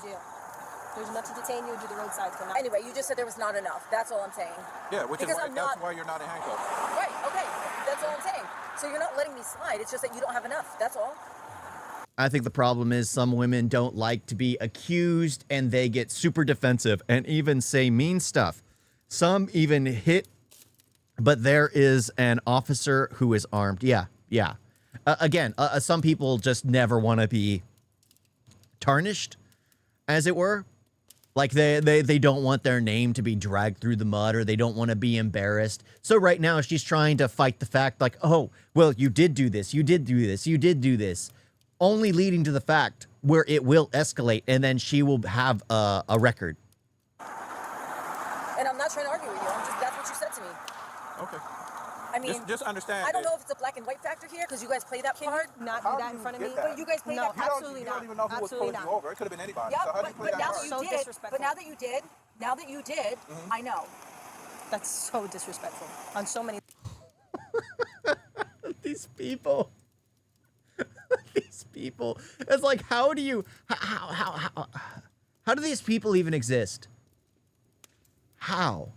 There's enough to detain you and do the roadside. Anyway, you just said there was not enough. That's all I'm saying. Yeah, which is why, that's why you're not in handcuffs. Right, okay. That's all I'm saying. So you're not letting me slide. It's just that you don't have enough. That's all. I think the problem is some women don't like to be accused and they get super defensive and even say mean stuff. Some even hit, but there is an officer who is armed. Yeah. Again, some people just never want to be tarnished, as it were. Like they don't want their name to be dragged through the mud, or they don't want to be embarrassed. So right now she's trying to fight the fact like, oh, well, you did do this. You did do this. You did do this. Only leading to the fact where it will escalate and then she will have a record. And I'm not trying to argue with you. That's what you said to me. Okay. I I mean, just understand. I don't know if it's a black and white factor here because you guys play that part. Not do that in front of me. But you guys play that part. Absolutely You not. don't even know who was Absolutely pulling not. you over. It could have been anybody. Yeah, So how do you play but that now part? that you So did, disrespectful. but now that you did, I know. That's so disrespectful on so many. These people. These people. It's like, how do you, how do these people even exist? How?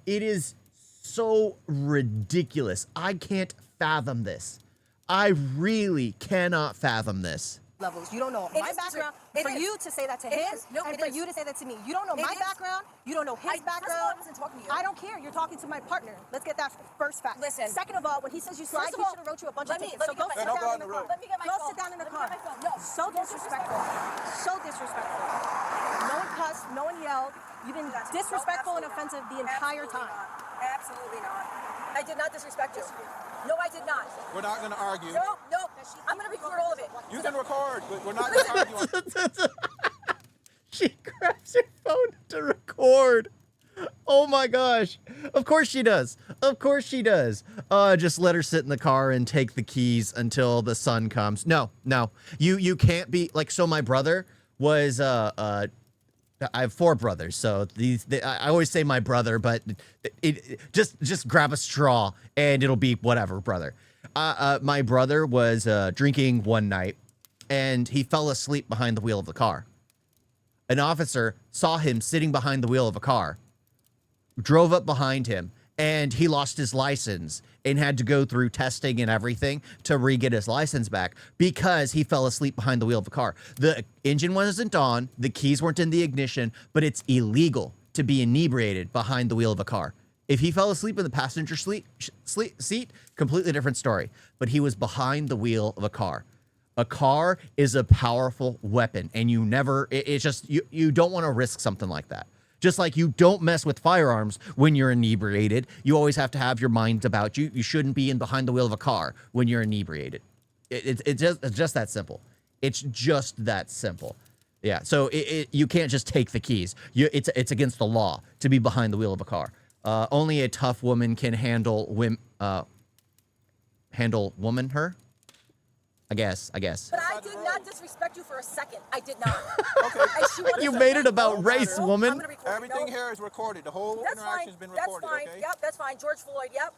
It is so ridiculous. I can't fathom this. I really cannot fathom this. Levels. You don't know It my is background. it For is. you to say that to It him, is. No, and it for is. you to say that to me, you don't know It my is. background. You don't know his First of all, background. I wasn't talking to you. I don't care. You're talking to my partner. Let's get that first fact. Listen. Second of all, when he says you slide, First of he all, should have wrote you a bunch let of me- tickets. So let me go get sit my- down in the car. Let me get my Go phone. sit down in the Let me car. get my phone. No. So disrespectful. So disrespectful. No one cussed. No one yelled. You've been disrespectful and offensive the entire time. Absolutely not. I did not disrespect you. No, I did not. We're not going to argue. No. I'm going to record all of it. You can record, but we're not going to argue. She grabs her phone to record. Oh my gosh. Of course she does. Of course she does. Just let her sit in the car and take the keys until the sun comes. No. You can't be like, so my brother was I have 4 brothers, so I always say my brother, but just grab a straw and it'll be whatever, brother. My brother was drinking one night and he fell asleep behind the wheel of the car. An officer saw him sitting behind the wheel of a car, drove up behind him, and he lost his license and had to go through testing and everything to re-get his license back because he fell asleep behind the wheel of a car. The engine wasn't on, the keys weren't in the ignition, but it's illegal to be inebriated behind the wheel of a car. If he fell asleep in the passenger seat, completely different story. But he was behind the wheel of a car. A car is a powerful weapon, and you never, it's just, you don't want to risk something like that. Just like you don't mess with firearms when you're inebriated. You always have to have your mind about you. You shouldn't be in behind the wheel of a car when you're inebriated. It's just that simple. It's just that simple. Yeah, so you can't just take the keys. It's against the law to be behind the wheel of a car. Only a tough woman can handle her. I guess. But I did not disrespect you for a second. I did not. Okay. You made it about race, woman. Everything here is recorded. The whole interaction's been recorded, That's fine. okay? Yep, that's fine. George Floyd, yep.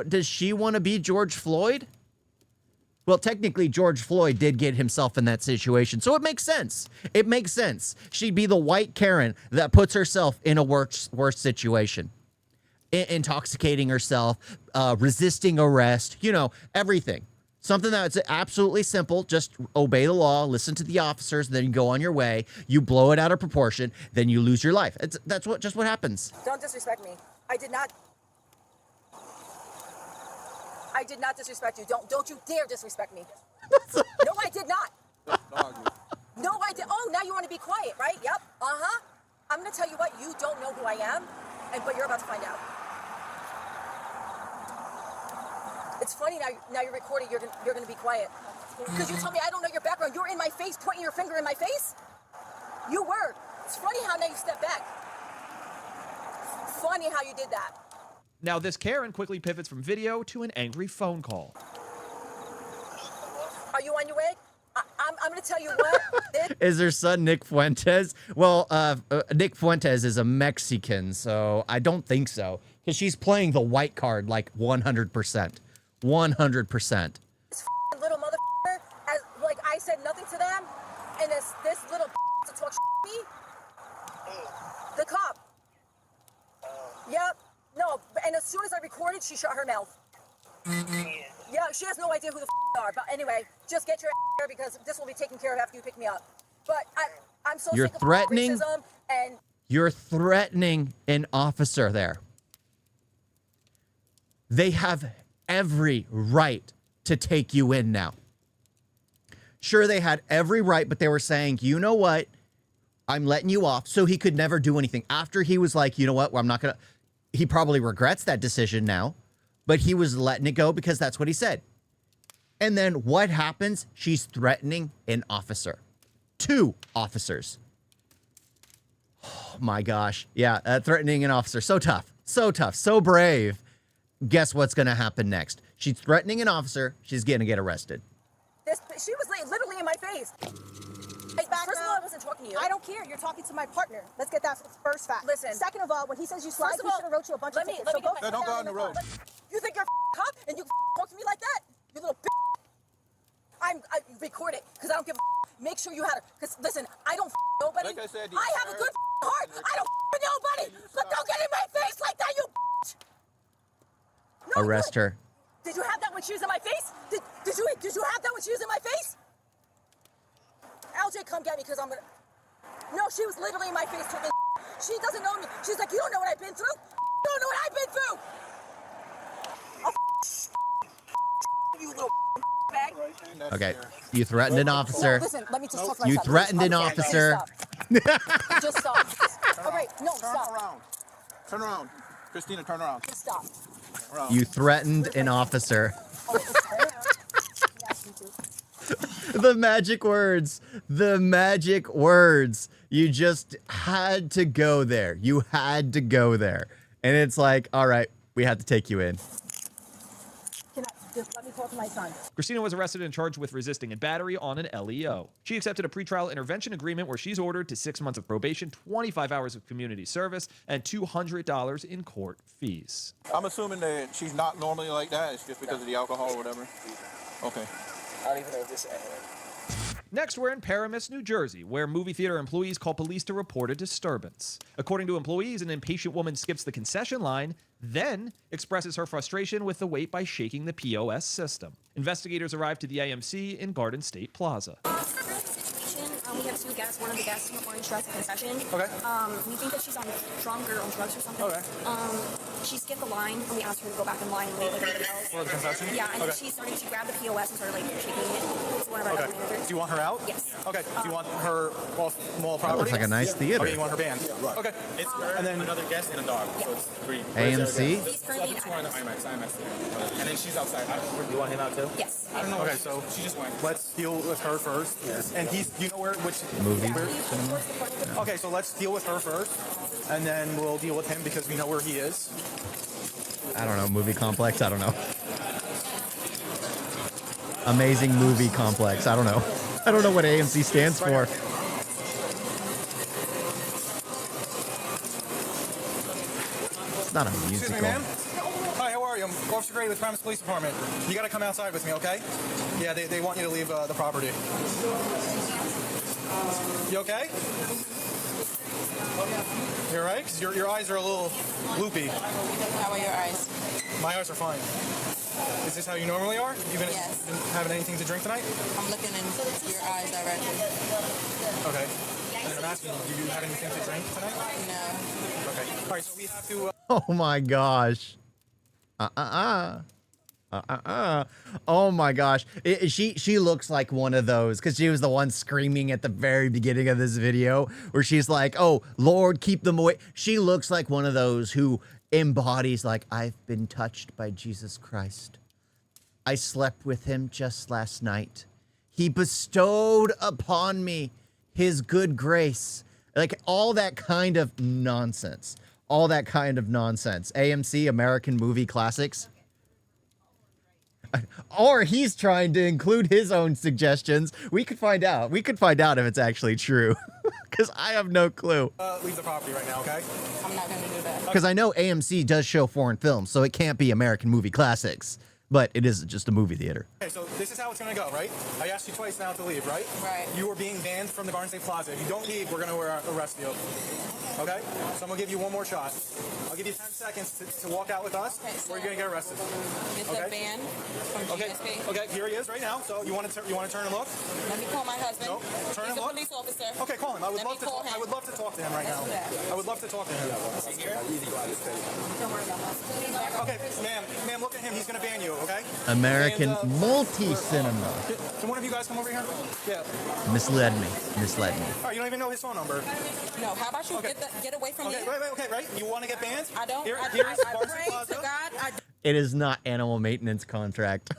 Does she want to be George Floyd? Well, technically, George Floyd did get himself in that situation, so it makes sense. It makes sense. She'd be the white Karen that puts herself in a worse situation. Intoxicating herself, resisting arrest, everything. Something that's absolutely simple. Just obey the law, listen to the officers, then you go on your way. You blow it out of proportion, then you lose your life. That's just what happens. Don't disrespect me. I did not disrespect you. Don't you dare disrespect me. No, I did not. No, I did. Oh, now you want to be quiet, right? Yep. I'm going to tell you what. You don't know who I am, but you're about to find out. It's funny now you're recording. You're going to be quiet because you tell me I don't know your background. You're in my face, pointing your finger in my face. You were. It's funny how now you step back. Funny how you did that. Now, this Karen quickly pivots from video to an angry phone call. Are you on your way? I'm going to tell you what. Is her son Nick Fuentes? Well, Nick Fuentes is a Mexican, so I don't think so. Because she's playing the white card like 100%. 100%. This little motherfucker, like I said nothing to them, and this little to talk to me. The cop. Yep. No, and as soon as I recorded, she shut her mouth. Yeah, she has no idea who the they are. But anyway, just get your here because this will be taken care of after you pick me up. But I'm so sick of racism and You're threatening an officer there. They have every right to take you in now. Sure, they had every right, but they were saying, you know what? I'm letting you off. So he could never do anything. After he was like, you know what? Well, I'm not going to. He probably regrets that decision now, but he was letting it go because that's what he said. And then what happens? She's threatening an officer. 2 officers. Oh my gosh. Yeah, threatening an officer. So tough. So tough. So brave. Guess what's going to happen next? She's threatening an officer. She's going to get arrested. She was literally in my face. First of all, I wasn't talking to you. I don't care. You're talking to my partner. Let's get that first fact. Listen. Second of all, when he says you slide, First of he all, should have wrote you a bunch of tickets. So go Don't go on the road. You think you're a cop and you talk to me like that? You little bitch. I record it because I don't give a Make sure you have it. Because listen, I don't nobody. Like I said, I have a good heart. I don't with nobody. But don't get in my face like that, you bitch. No, Arrest her. Did you have that when she was in my face? Did you have that when she was in my face? LJ, come get me because I'm gonna. No, she was literally in my face talking. She doesn't know me. She's like, you don't know what I've been through. You don't know what I've been through. Oh, you little bag. Okay. You threatened an officer. No, listen, let me just talk to You myself. threatened an officer. Just stop. All right, no, stop. Turn around. Turn around. Christina, turn around. Just stop. You threatened an officer. The magic words. The magic words. You just had to go there. You had to go there. And it's like, all right, we had to take you in. Just let me talk to my son. Christina was arrested and charged with resisting and battery on an LEO. She accepted a pretrial intervention agreement where she's ordered to 6 months of probation, 25 hours of community service, and $200 in court fees. I'm assuming that she's not normally like that. It's just because of the alcohol or whatever. Okay. I don't even know if this. Next, we're in Paramus, New Jersey, where movie theater employees call police to report a disturbance. According to employees, an impatient woman skips the concession line, then expresses her frustration with the wait by shaking the POS system. Investigators arrived to the AMC in Garden State Plaza. We have two guests. One of the guests in the orange dress at concession. Okay. We think that she's drunk or on drugs or something. Okay. She skipped the line, and we asked her to go back in line and wait with everybody else. For the concession? Yeah, and Okay. she grabbed the POS and started like shaking it. It's one of our Okay. other managers. Do you want her out? Yes. Okay. Do you want her off mall That property? looks like a nice theater. Okay, you want her banned? Yeah, right. Okay. It's her, and then another guest and a dog. So it's three. AMC? He's currently in on the IMAX theater. And then she's outside. You want him out too? Yes. I don't know. Okay, so she just went. let's deal with her first. Yes. And do you know which Movie? Okay, so let's deal with her first, and then we'll deal with him because we know where he is. I don't know. Movie complex? I don't know. Amazing movie complex. I don't know. I don't know what AMC stands for. It's not a Excuse me, musical. ma'am. Hi, how are you? I'm Officer Gray with Paramus Police Department. You gotta come outside with me, okay? Yeah, they want you to leave the property. You okay? You're right? Because your eyes are a little loopy. How are your eyes? My eyes are fine. Is this how you normally are? You been Yes. having anything to drink tonight? I'm looking into your eyes directly. Okay. And I'm asking, do you have anything to drink tonight? No. Okay. All right, so we have to... Oh my gosh. Oh my gosh. She looks like one of those because she was the one screaming at the very beginning of this video where she's like, oh, Lord, keep them away. She looks like one of those who embodies like, I've been touched by Jesus Christ. I slept with him just last night. He bestowed upon me his good grace. Like all that kind of nonsense. All that kind of nonsense. AMC, American Movie Classics. Or he's trying to include his own suggestions. We could find out. We could find out if it's actually true. Because I have no clue. leave the property right now, okay? I'm not going to do that. Because I know AMC does show foreign films, so it can't be American Movie Classics. But it is just a movie theater. Okay, so this is how it's going to go, right? I asked you twice now to leave, right? Right. You are being banned from the Garden State Plaza. If you don't leave, we're going to arrest you. Okay? So I'm going to give you one more shot. I'll give you 10 seconds to walk out with us, or you're going to get arrested. It's a ban from GSP. Okay, here he is right now. So you want to turn and look? Let me call my husband. No, turn He's and a look. police officer. Okay, call him. I would Let me love to call talk. him. I would love to talk to him right now. I would love to talk to him. Don't worry about that. Okay, ma'am, look at him. He's going to ban you, okay? American And, multi-cinema. Can one of you guys come over here? Yeah. Misled me. Misled me. All right, you don't even know his phone number. No, how about you get away from me? Right. You want to get banned? I don't. Here's I Garden pray Plaza. to God. I It is not animal maintenance contract.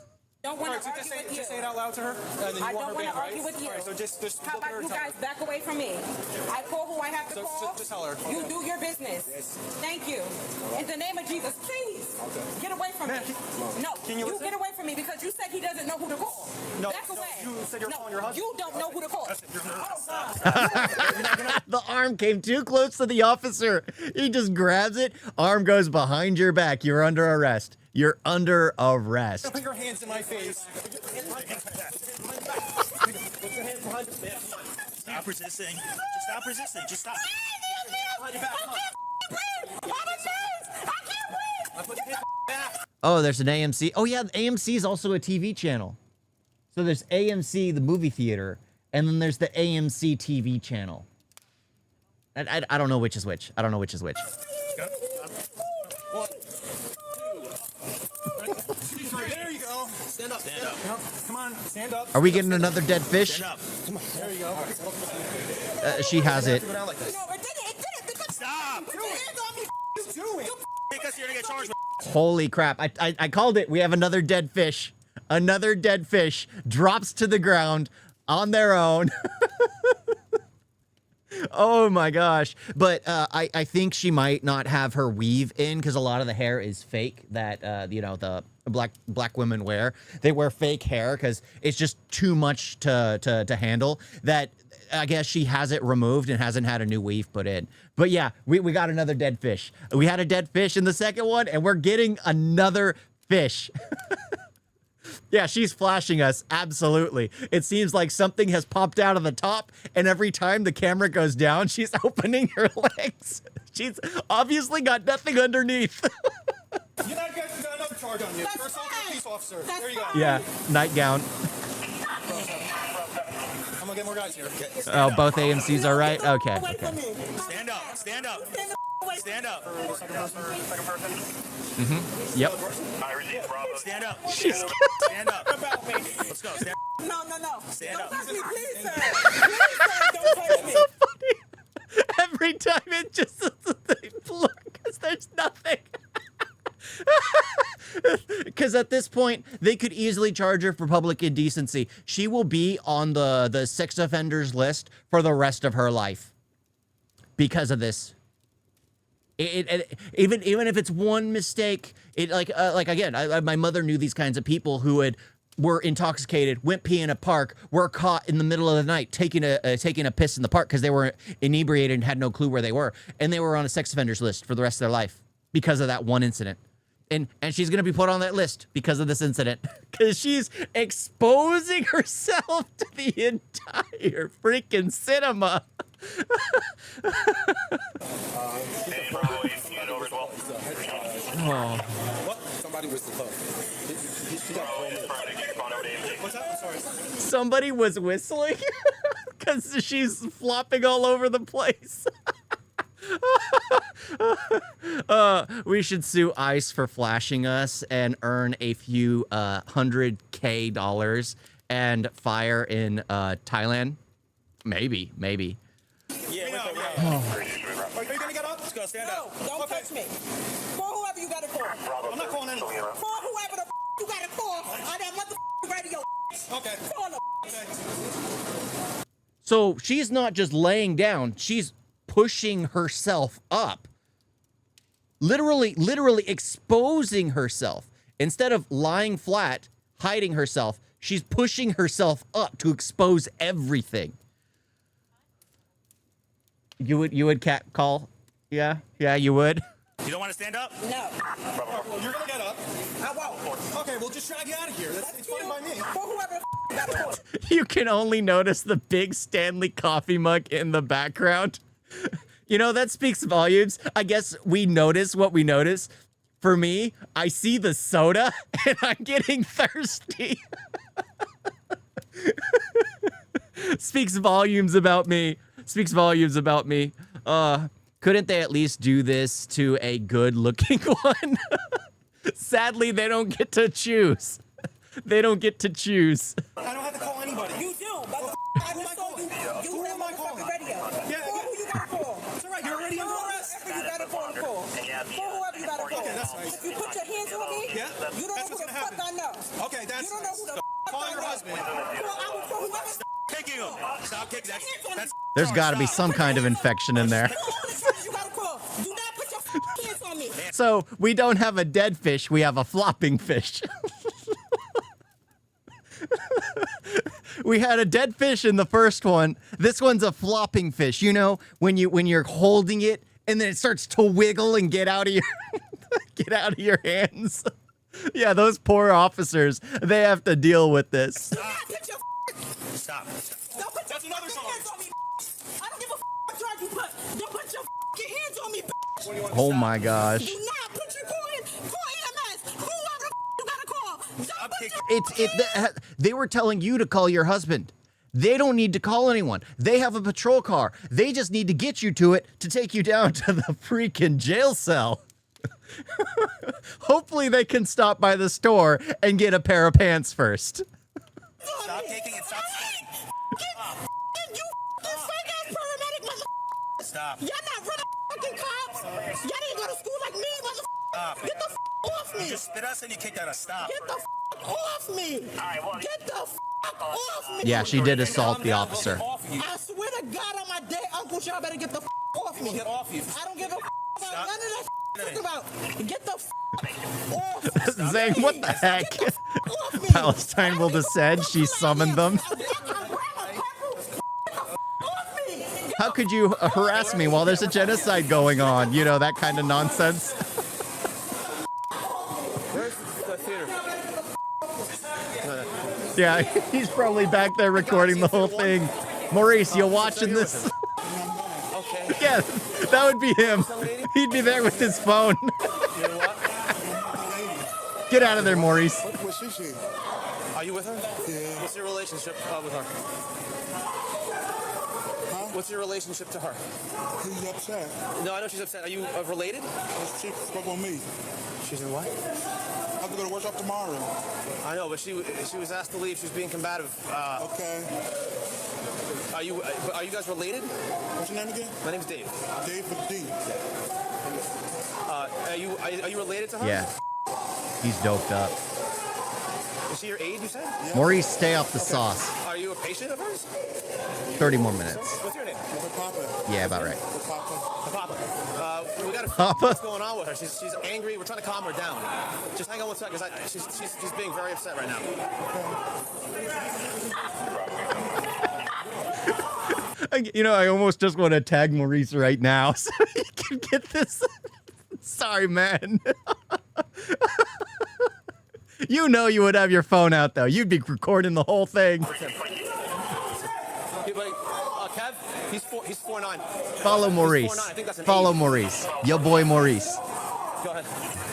don't want All right, to so argue with you. just say it out loud. loud to her? And then you I want don't her want to banned, argue right? with you. All right, so just How look at her about you and tell guys her. back away from me? I call who I have to So call. just tell her. You Okay. do your business. Thank you. In the name of Jesus, please get away from me. No, can you listen? get away from me because you said he doesn't know who to call. No, Back away. you said you're calling your husband. You don't know who to call. The arm came too close to the officer. He just grabs it. Arm goes behind your back. You're under arrest. You're under arrest. Don't put your hands in my face. Put your hands behind your back. Stop resisting. Just stop resisting. Just stop. Behind your back. Come on. I put your hands back. Oh, there's an AMC. Oh, yeah, AMC is also a TV channel. So there's AMC, the movie theater, and then there's the AMC TV channel. I don't know which is which. I don't know which is which. One, two. There you go. Stand up. Stand up. Come on. Stand up. Are we getting another dead fish? Stand up. Come on. There you go. She has it. Go down like this. Stop. He's doing. Because you're gonna get charged with. Holy crap. I called it. We have another dead fish. Another dead fish drops to the ground on their own. Oh my gosh. But I think she might not have her weave in because a lot of the hair is fake that, you know, the black women wear. They wear fake hair because it's just too much to handle. That I guess she has it removed and hasn't had a new weave put in. But yeah, we got another dead fish. We had a dead fish in the second one and we're getting another fish. Yeah, she's flashing us. Absolutely. It seems like something has popped out of the top, and every time the camera goes down, she's opening her legs. She's obviously got nothing underneath. You got another charge on you. You're assaulting a police officer. There you go. Yeah, nightgown. I'm gonna get more guys here. Oh, both AMCs are right? Okay. Stand up. Stand up. Stand up. Mm-hmm. Yep. Stand up. She's Stand up. Let's go. Stand up. No. Stand up. Don't touch me, please, sir. Please, sir, don't touch me. so funny. Every time it just they look because there's nothing. Because at this point, they could easily charge her for public indecency. She will be on the sex offenders list for the rest of her life because of this. Even if it's one mistake, like again, my mother knew these kinds of people who were intoxicated, went pee in a park, were caught in the middle of the night taking a piss in the park because they were inebriated and had no clue where they were, and they were on a sex offenders list for the rest of their life because of that one incident. And she's gonna be put on that list because of this incident because she's exposing herself to the entire freaking cinema. Oh. What? Somebody was the What's up? I'm sorry. Somebody was whistling because she's flopping all over the place. We should sue ICE for flashing us and earn a few $100K and fire in Thailand. Maybe. Yeah. Oh. Are you gonna get up? Let's go. Stand up. No, don't touch me. Call whoever you gotta call. I'm not calling anyone. Call whoever the you gotta call on that motherfucking radio. Okay. Call them. So she's not just laying down, she's pushing herself up. Literally exposing herself. Instead of lying flat, hiding herself, she's pushing herself up to expose everything. You would call? Yeah, you would. You don't want to stand up? No. Well, you're gonna get up. I won't. Okay, we'll just drag you out of here. It's fine by me. Call whoever the you gotta call. You can only notice the big Stanley coffee mug in the background. You know, that speaks volumes. I guess we notice what we notice. For me, I see the soda and I'm getting thirsty. Speaks volumes about me. Couldn't they at least do this to a good-looking one? Sadly, they don't get to choose. I don't have to call anybody. You do. But I just told you. You have my fucking radio. Yeah. Call who you gotta call. It's all right. You're already under arrest. Whoever you gotta call. Call whoever you gotta call. Okay, that's nice. If you put your hands on me, Yeah. you don't know who the fuck I know. Okay, that's You don't know who the fuck I call your husband. Stop kicking him. Stop kicking. That's There's got to be some kind of infection in there. So we don't have a dead fish, we have a flopping fish. We had a dead fish in the first one. This one's a flopping fish. You know, when you're holding it and then it starts to wiggle and get out of your hands. Yeah, those poor officers, they have to deal with this. Stop. That's another song. I don't give a what charge you put. Don't put your hands on me, bitch. Oh my gosh. Do not put your call EMS. Whoever you gotta call. Don't put your They were telling you to call your husband. They don't need to call anyone. They have a patrol car. They just need to get you to it to take you down to the freaking jail cell. Hopefully they can stop by the store and get a pair of pants first. Stop taking it. Stop. Stop. Y'all not running fucking cops. Y'all didn't go to school like me, motherfucker. Stop. Get the off me. You just spit us and you kicked out a stop. Get the off me. Get the off me. Yeah, she did assault the officer. I swear to God on my dead uncle, y'all better get the off me. Get off you. I don't give a about none of that about. Get the off. Zane, what the heck? Palestine will descend. She summoned them. How could you harass me while there's a genocide going on? You know, that kind of nonsense. Where's the theater? Yeah, he's probably back there recording the whole thing. Maurice, you watching this? Okay. Yeah, that would be him. He'd be there with his phone. Get out of there, Maurice. What's she? Are you with her? Yeah. What's your relationship with her? What's your relationship to her? She's upset. No, I know she's upset. Are you related? She spoke on me. She's in what? I have to go to workshop tomorrow. I know, but she was asked to leave. She was being combative. Okay. Are you guys related? What's your name again? My name's Dave. Dave with D. Are you related to her? Yeah. He's doped up. Is she your aide, you said? Yeah. Maurice, stay off the sauce. Are you a patient of hers? 30 more minutes. What's your name? Papa. Yeah, about right. Papa. We got to Papa? what's going on with her. She's angry. We're trying to calm her down. Just hang on one second, because she's being very upset right now. You know, I almost just want to tag Maurice right now so he can get this. Sorry, man. You know you would have your phone out, though. You'd be recording the whole thing. Kev, he's 4'9". Follow Maurice. He's 4'9". I think that's an Follow aide. Maurice. Your boy Maurice. Go ahead.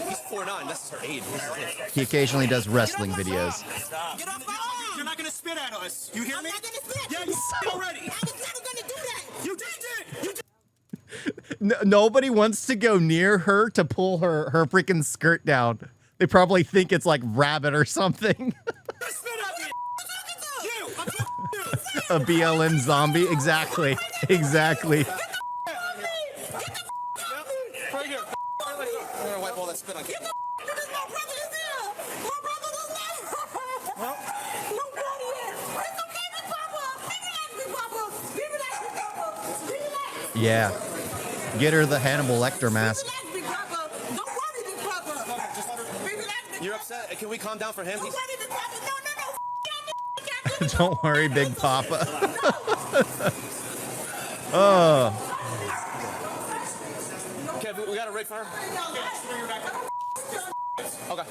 He's 4'9". That's her aide. He occasionally does wrestling videos. Stop. Get off my arm. You're not going to spit at us. You hear me? I'm not gonna spit. Yeah, you spit already. I was never gonna do that. You did. You did. Nobody wants to go near her to pull her freaking skirt down. They probably think it's like rabbit or something. A BLM zombie. Exactly. Exactly. Right here. I'm going to wipe all that spit on camera. Yeah. Get her the Hannibal Lecter mask. You're upset. Can we calm down for him? Don't worry, Big Papa. Oh. Kev, we got a rig for her? Okay.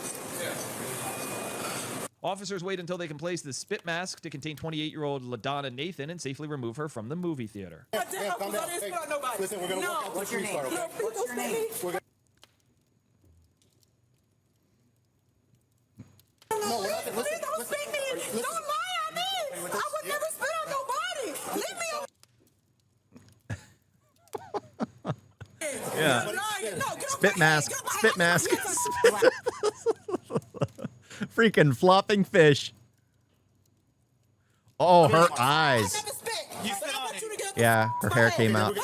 Officers wait until they can place the spit mask to contain 28-year-old LaDonna Nathan and safely remove her from the movie theater. Listen, we're going to walk out. What's your name? What's your name? No, we're not. Listen. Don't lie on me. I would never spit on nobody. Leave me alone. Yeah. Spit mask. Spit mask. Freaking flopping fish. Oh, her eyes. Yeah, her hair came out.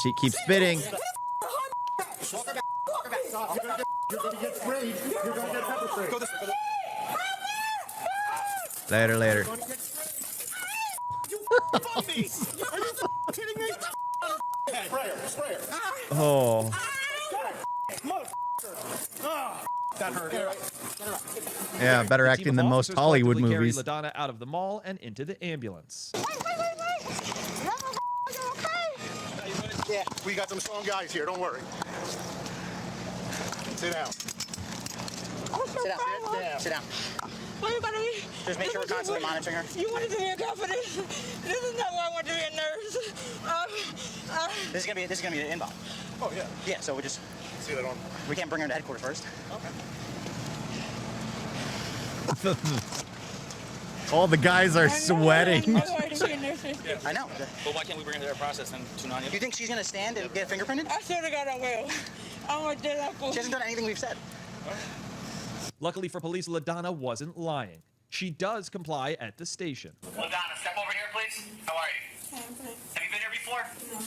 She keeps spitting. Stop. You're gonna get sprayed. You're gonna get pepper sprayed. Go this way. Later, later. You fuck me! Are you kidding me? Sprayer. Oh. That hurt. Yeah, better The team acting of than most officers Hollywood collectively movies. carry LaDonna out of the mall and into the ambulance. Yeah, we got some strong guys here. Don't worry. Sit down. Sit down. Sit down. Sit down. Why you gotta be? Just make sure we're constantly monitoring her. You wanted to be a company. This is not why I want to be a nurse. This is gonna be an inbound. Oh yeah. Yeah, so we just See that on? we can't bring her to headquarters first. All the guys are sweating. I know. But why can't we bring her to that process and to non? Do you think she's gonna stand and get fingerprinted? I swear to God I will. I'm gonna do that for She hasn't done anything we've said. Luckily for police, LaDonna wasn't lying. She does comply at the station. LaDonna, step over here, please. How are you? Have you been here before? No.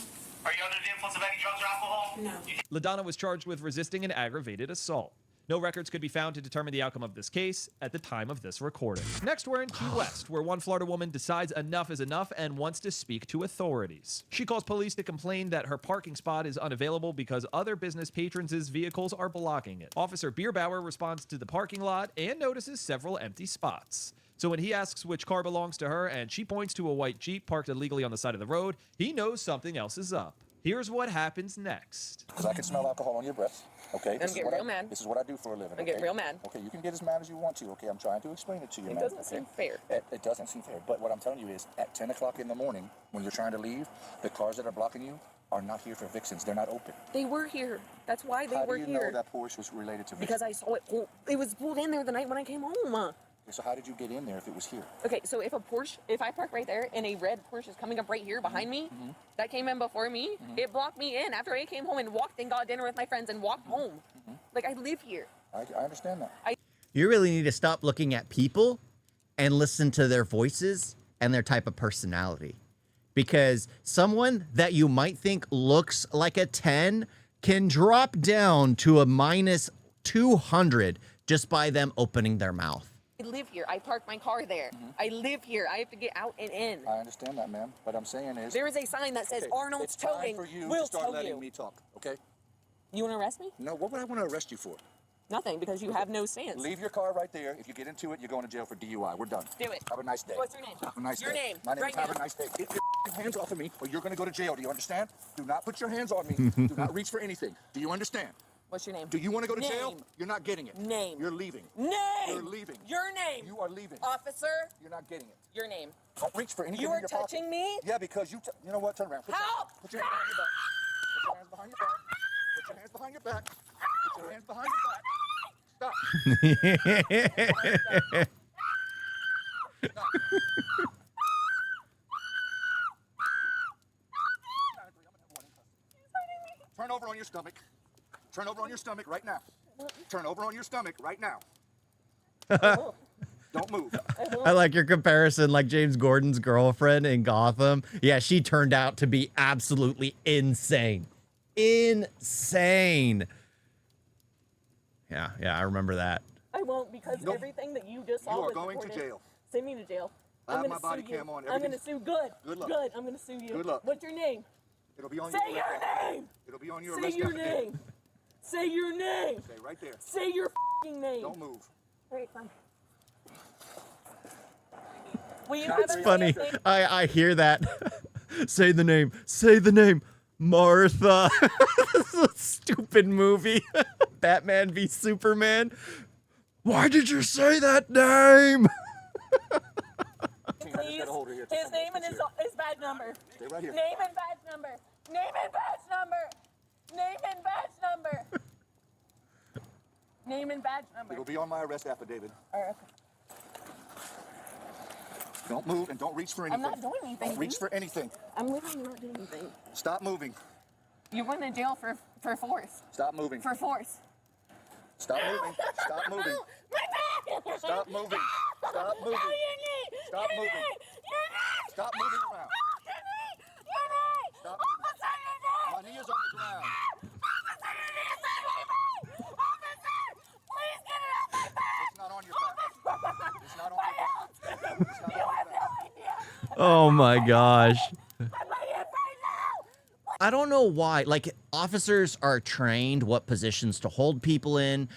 Are you under the influence of any drugs or alcohol? No. LaDonna was charged with resisting an aggravated assault. No records could be found to determine the outcome of this case at the time of this recording. Next, we're in Key West, where one Florida woman decides enough is enough and wants to speak to authorities. She calls police to complain that her parking spot is unavailable because other business patrons' vehicles are blocking it. Officer Bierbauer responds to the parking lot and notices several empty spots. So when he asks which car belongs to her and she points to a white Jeep parked illegally on the side of the road, he knows something else is up. Here's what happens next. Because I can smell alcohol on your breath. Okay. I'm getting real mad. This is what I do for a living. I'm getting real mad. Okay, you can get as mad as you want to. Okay, I'm trying to explain it to you. It man. doesn't seem fair. It doesn't seem fair. But what I'm telling you is, at 10 o'clock in the morning, when you're trying to leave, the cars that are blocking you are not here for vixens. They're not open. They were here. That's why they were here. How do you know that Porsche was related to vixens? Because I saw it. It was pulled in there the night when I came home. Okay, so how did you get in there if it was here? Okay, so if I park right there and a red Porsche is coming up right here behind me, that came in before me, it blocked me in after I came home and walked and got dinner with my friends and walked home. Like, I live here. I understand that. You really need to stop looking at people and listen to their voices and their type of personality. Because someone that you might think looks like a 10 can drop down to a minus 200 just by them opening their mouth. I live here. I park my car there. I live here. I have to get out and in. I understand that, ma'am. What I'm saying is... There is a sign that says Arnold's Towing for you will to start tow letting you. me talk, okay? You want to arrest me? No, what would I want to arrest you for? Nothing, because you have no stance. Leave your car right there. If you get into it, you're going to jail for DUI. We're done. Do it. Have a nice day. What's your name? Have a nice Your day. name, My name right is Have now. a nice day. Get your hands off of me, or you're going to go to jail. Do you understand? Do not put your hands on me. Do not reach for anything. Do you understand? What's your name? Do you want to go to Name. jail? You're not getting it. Name. You're leaving. Name. You're leaving. Your name. You are leaving. Officer. You're not getting it. Your name. Don't reach for anything You in are your touching pocket. me? Yeah, because you know what? Turn around. Help! Put your hands behind your back. Put your hands behind your back. Put your hands behind your back. Put your hands behind your back. Stop. Turn over on your stomach. Turn over on your stomach right now. Turn over on your stomach right now. Don't move. I like your comparison, like James Gordon's girlfriend in Gotham. Yeah, she turned out to be absolutely insane. Insane. Yeah, I remember that. I won't, because everything that you just saw You are was going to recorded. jail. Send me to jail. I have I'm my gonna body sue you. cam on. I'm going to sue. Good. Good luck. Good. I'm going to sue you. Good luck. What's your name? It'll be on Say your your arrest affidavit. name. It'll be on your Say arrest your affidavit. name. Say your name. Stay right there. Say your f***ing name. Don't move. All right, fine. Will you It's have a funny. name? I hear that. Say the name. Say the name. Martha. This is a stupid movie. Batman v Superman. Why did you say that name? Please. His name and his badge number. Stay right here. Name and badge number. Name and badge number. Name and badge number. Name and badge number. It'll be on my arrest affidavit. All right, okay. Don't move and don't reach for anything. I'm not doing anything. Don't reach for anything. I'm literally not doing anything. Stop moving. You went to jail for force. Stop moving. For force. Stop moving. Stop moving. Stop moving. Stop moving. Stop moving. Stop moving around. Stop moving. My knee is on the ground. Oh my gosh. I don't know why. Like, officers are trained what positions to hold people in,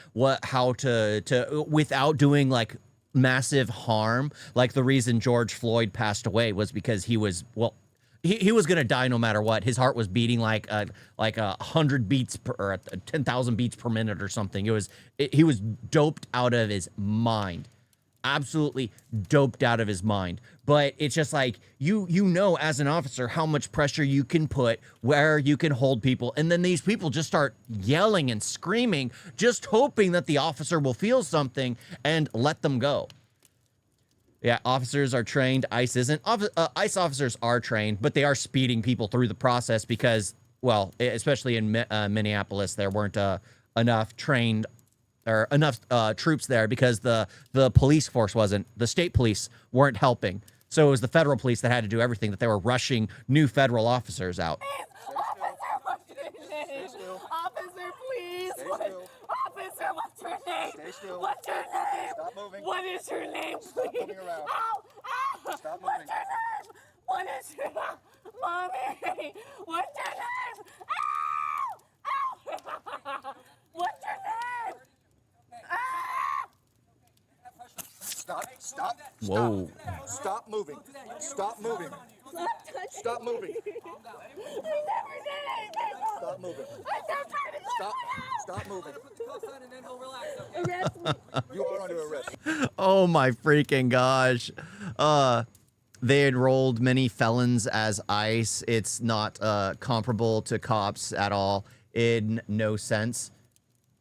how to without doing like massive harm. Like the reason George Floyd passed away was because he was, well, he was gonna die no matter what. His heart was beating like 100 beats per, or 10,000 beats per minute or something. He was doped out of his mind. Absolutely doped out of his mind. But it's just like, you know, as an officer, how much pressure you can put, where you can hold people. And then these people just start yelling and screaming, just hoping that the officer will feel something and let them go. Yeah, officers are trained. ICE isn't. ICE officers are trained, but they are speeding people through the process because, well, especially in Minneapolis, there weren't enough trained or enough troops there because the police force wasn't. The state police weren't helping. So it was the federal police that had to do everything, that they were rushing new federal officers out. Officer, please. Officer, what's your name? Stay still. What's your name? Stop moving. What is your name, please? Stop moving around. Ow! Ow! Stop What's moving. your name? What is your name? Mommy! What's your name? Ow! Ow! What's your name? Stop. Whoa. Stop moving. Stop moving. Stop moving. Stop moving. Stop moving. You are under arrest. Oh my freaking gosh. They enrolled many felons as ICE. It's not comparable to cops at all, in no sense.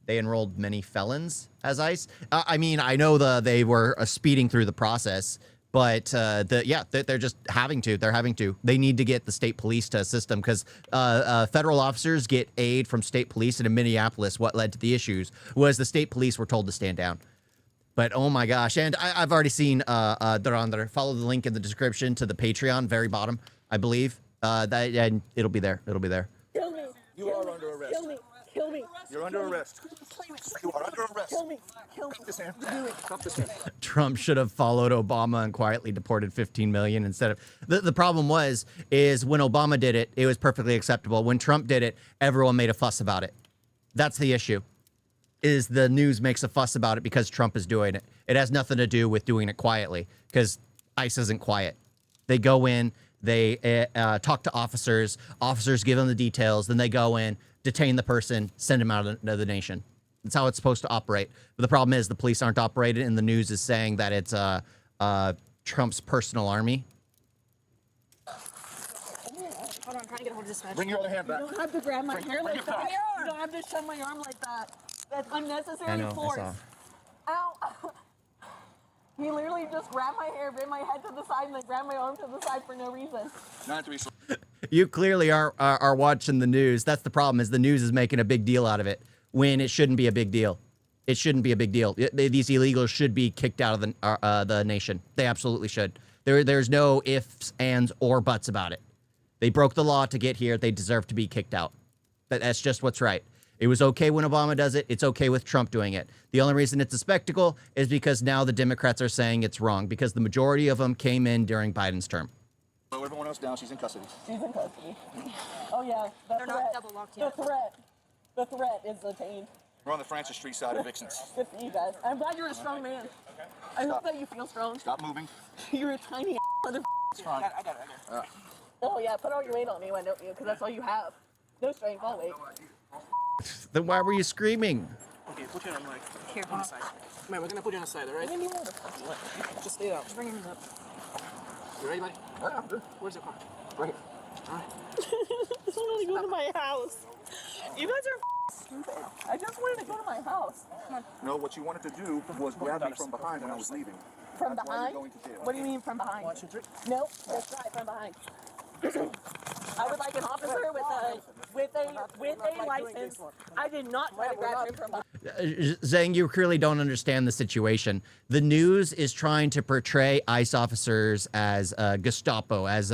They enrolled many felons as ICE. I mean, I know they were speeding through the process, but they're just having to. They're having to. They need to get the state police to assist them because federal officers get aid from state police. And in Minneapolis, what led to the issues was the state police were told to stand down. But oh my gosh, and I've already seen they're on there. Follow the link in the description to the Patreon, very bottom, I believe. And it'll be there. It'll be there. Kill me. You are under arrest. Kill me. Kill me. You're under arrest. You are under arrest. Kill me. Kill me. Stop this hand. Stop this hand. Trump should have followed Obama and quietly deported 15 million instead of the problem is when Obama did it, it was perfectly acceptable. When Trump did it, everyone made a fuss about it. That's the issue. Is the news makes a fuss about it because Trump is doing it. It has nothing to do with doing it quietly because ICE isn't quiet. They go in, they talk to officers, officers give them the details, then they go in, detain the person, send him out of the nation. That's how it's supposed to operate. But the problem is the police aren't operated, and the news is saying that it's Trump's personal army. Hold on, I'm trying to get a hold of this match. Bring your other hand back. You don't have to grab my hair like that. back. You don't have to shove my arm like that. That's unnecessary I know, I force. saw. Ow! He literally just grabbed my hair, bring my head to the side, and then grabbed my arm to the side for no reason. Not to be. You clearly are watching the news. That's the problem, is the news is making a big deal out of it when it shouldn't be a big deal. It shouldn't be a big deal. These illegals should be kicked out of the nation. They absolutely should. There's no ifs, ands, or buts about it. They broke the law to get here. They deserve to be kicked out. That's just what's right. It was okay when Obama does it. It's okay with Trump doing it. The only reason it's a spectacle is because now the Democrats are saying it's wrong because the majority of them came in during Biden's term. Slow everyone else down. She's in custody. She's in custody. Oh yeah, They're not double locked yet. The threat is detained. We're on the Francis Street side of Vixens. Good for you guys. I'm glad you're a strong man. I hope that you feel strong. Stop moving. You're a tiny mother. It's fine. I got it. Oh yeah, put all your weight on me, why don't you? Because that's all you have. No strength, all weight. Then why were you screaming? Okay, put you on like here on the side. Man, we're gonna put you on the side, alright? Just stay out. Just bring him up. You ready, buddy? Yeah, I'm good. Where's the car? Right here. Alright. I just wanted to go to my house. You guys are stupid. I just wanted to go to my house. Come on. No, what you wanted to do was grab me from behind when I was leaving. From That's why behind? you're going to jail. What do you mean from behind? 1, 2, 3. Nope, that's right, from behind. I would like an officer with a license. I did not try to grab him from behind. Zhang, you clearly don't understand the situation. The news is trying to portray ICE officers as Gestapo, as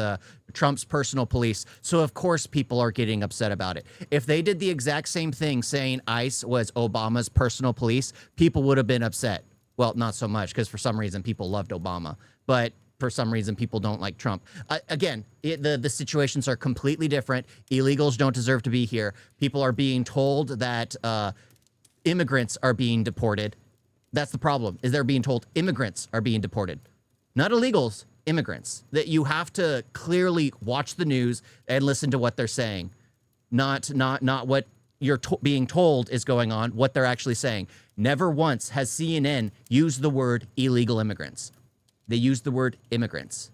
Trump's personal police. So, of course, people are getting upset about it. If they did the exact same thing, saying ICE was Obama's personal police, people would have been upset. Well, not so much, because for some reason people loved Obama, but for some reason people don't like Trump. Again, the situations are completely different. Illegals don't deserve to be here. People are being told that immigrants are being deported. That's the problem, is they're being told immigrants are being deported. Not illegals, immigrants. That you have to clearly watch the news and listen to what they're saying. Not what you're being told is going on, what they're actually saying. Never once has CNN used the word illegal immigrants. They use the word immigrants.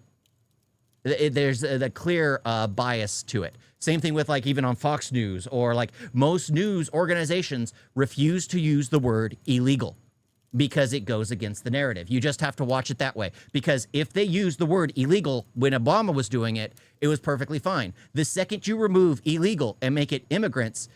There's a clear bias to it. Same thing with like even on Fox News, or like most news organizations refuse to use the word illegal because it goes against the narrative. You just have to watch it that way, because if they used the word illegal when Obama was doing it, it was perfectly fine. The second you remove illegal and make it immigrants,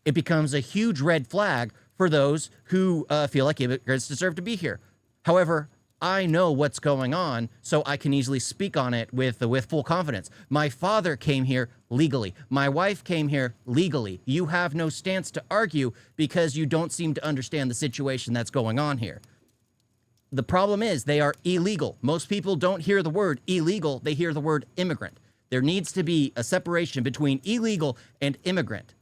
it becomes a huge red flag for those who feel like immigrants deserve to be here. However, I know what's going on, so I can easily speak on it with full confidence. My father came here legally. My wife came here legally. You have no stance to argue because you don't seem to understand the situation that's going on here. The problem is they are illegal. Most people don't hear the word illegal, they hear the word immigrant. There needs to be a separation between illegal and immigrant.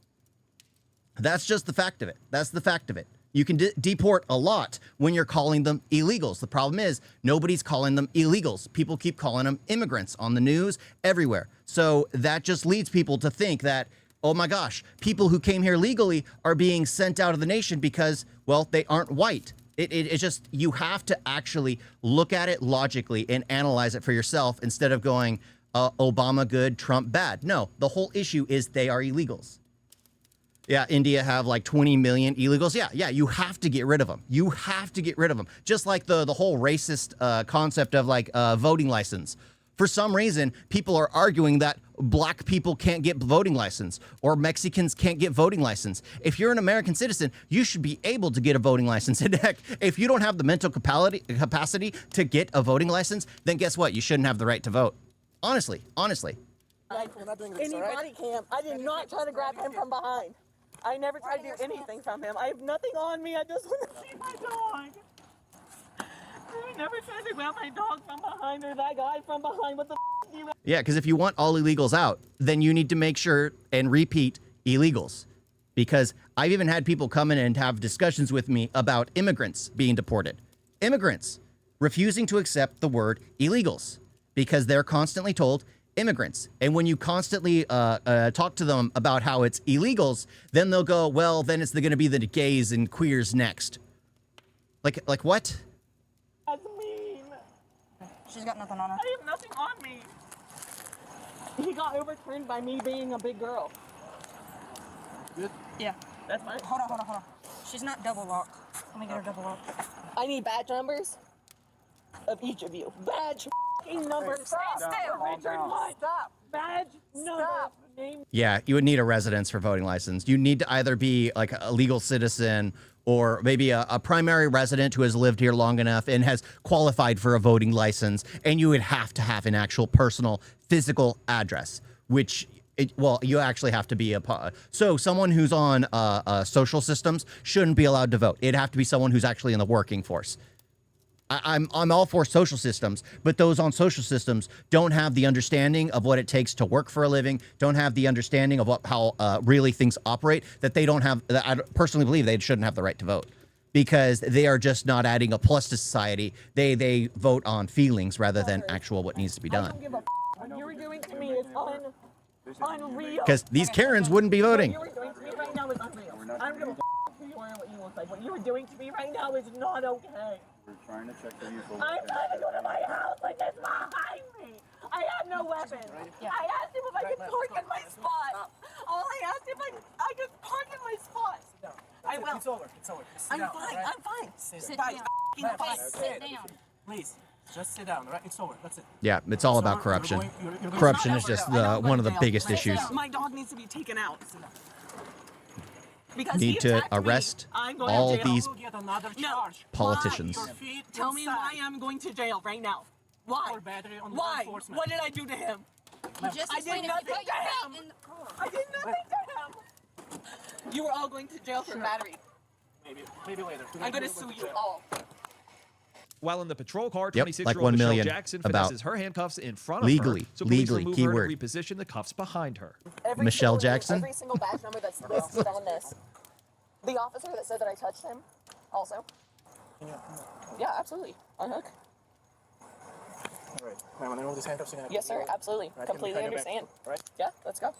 That's just the fact of it. That's the fact of it. You can deport a lot when you're calling them illegals. The problem is nobody's calling them illegals. People keep calling them immigrants on the news, everywhere. So that just leads people to think that, oh my gosh, people who came here legally are being sent out of the nation because, well, they aren't white. It's just, you have to actually look at it logically and analyze it for yourself instead of going, Obama good, Trump bad. No, the whole issue is they are illegals. Yeah, India have like 20 million illegals. Yeah, you have to get rid of them. You have to get rid of them. Just like the whole racist concept of like voting license. For some reason, people are arguing that black people can't get voting license or Mexicans can't get voting license. If you're an American citizen, you should be able to get a voting license. And heck, if you don't have the mental capacity to get a voting license, then guess what? You shouldn't have the right to vote. Honestly. Any body cam. I did not try to grab him from behind. I never tried to do anything from him. I have nothing on me. I just want to see my dog. I never tried to grab my dog from behind or that guy from behind. What the f*** you? Yeah, because if you want all illegals out, then you need to make sure and repeat illegals. Because I've even had people come in and have discussions with me about immigrants being deported. Immigrants refusing to accept the word illegals because they're constantly told immigrants. And when you constantly talk to them about how it's illegals, then they'll go, well, then it's going to be the gays and queers next. Like what? That's mean. She's got nothing on her. I have nothing on me. He got overturned by me being a big girl. Good? Yeah. That's fine. Hold on. She's not double locked. Let me get her double locked. I need badge numbers of each of you. Badge numbers. Stop. Stop. Badge number. Name. Yeah, you would need a residence for voting license. You need to either be like a legal citizen or maybe a primary resident who has lived here long enough and has qualified for a voting license. And you would have to have an actual personal physical address, which, you actually have to be so someone who's on social systems shouldn't be allowed to vote. It'd have to be someone who's actually in the working force. I'm all for social systems, but those on social systems don't have the understanding of what it takes to work for a living, don't have the understanding of how really things operate, that they don't have. I personally believe they shouldn't have the right to vote because they are just not adding a plus to society. They vote on feelings rather than actual what needs to be done. I don't give a what you're doing to me is unreal. Because these Karens wouldn't be voting. What you're doing to me right now is unreal. I don't give a who you are and what you look like. What you're doing to me right now is not okay. We're trying to check for you. I'm trying to go to my house like it's behind me. I have no weapon. I asked him if I could park in my spot. All I asked him if I could park in my spot. I will. It's over. I'm fine. Sit down. Please, just sit down, all right? It's over. That's it. Yeah, it's all about corruption. Corruption is just one of the biggest issues. My dog needs to be taken out. Need to arrest all these politicians. Tell me why I'm going to jail right now. Why? Why? What did I do to him? I did nothing to him. I did nothing to him. You were all going to jail for battery. Maybe later. I'm going to sue you all. While in the patrol car, Yep, 26-year-old like 1 Michelle million Jackson about finesses her handcuffs in front of legally, her. So police legally, remove keyword. her and reposition the cuffs behind her. Michelle Jackson? Every single badge number that's listed on this. The officer that said that I touched him, also. Yeah, absolutely. Unhook. All right. Ma'am, I know these handcuffs are going to Yes, sir. Absolutely. Completely understand. Right? Yeah, let's go.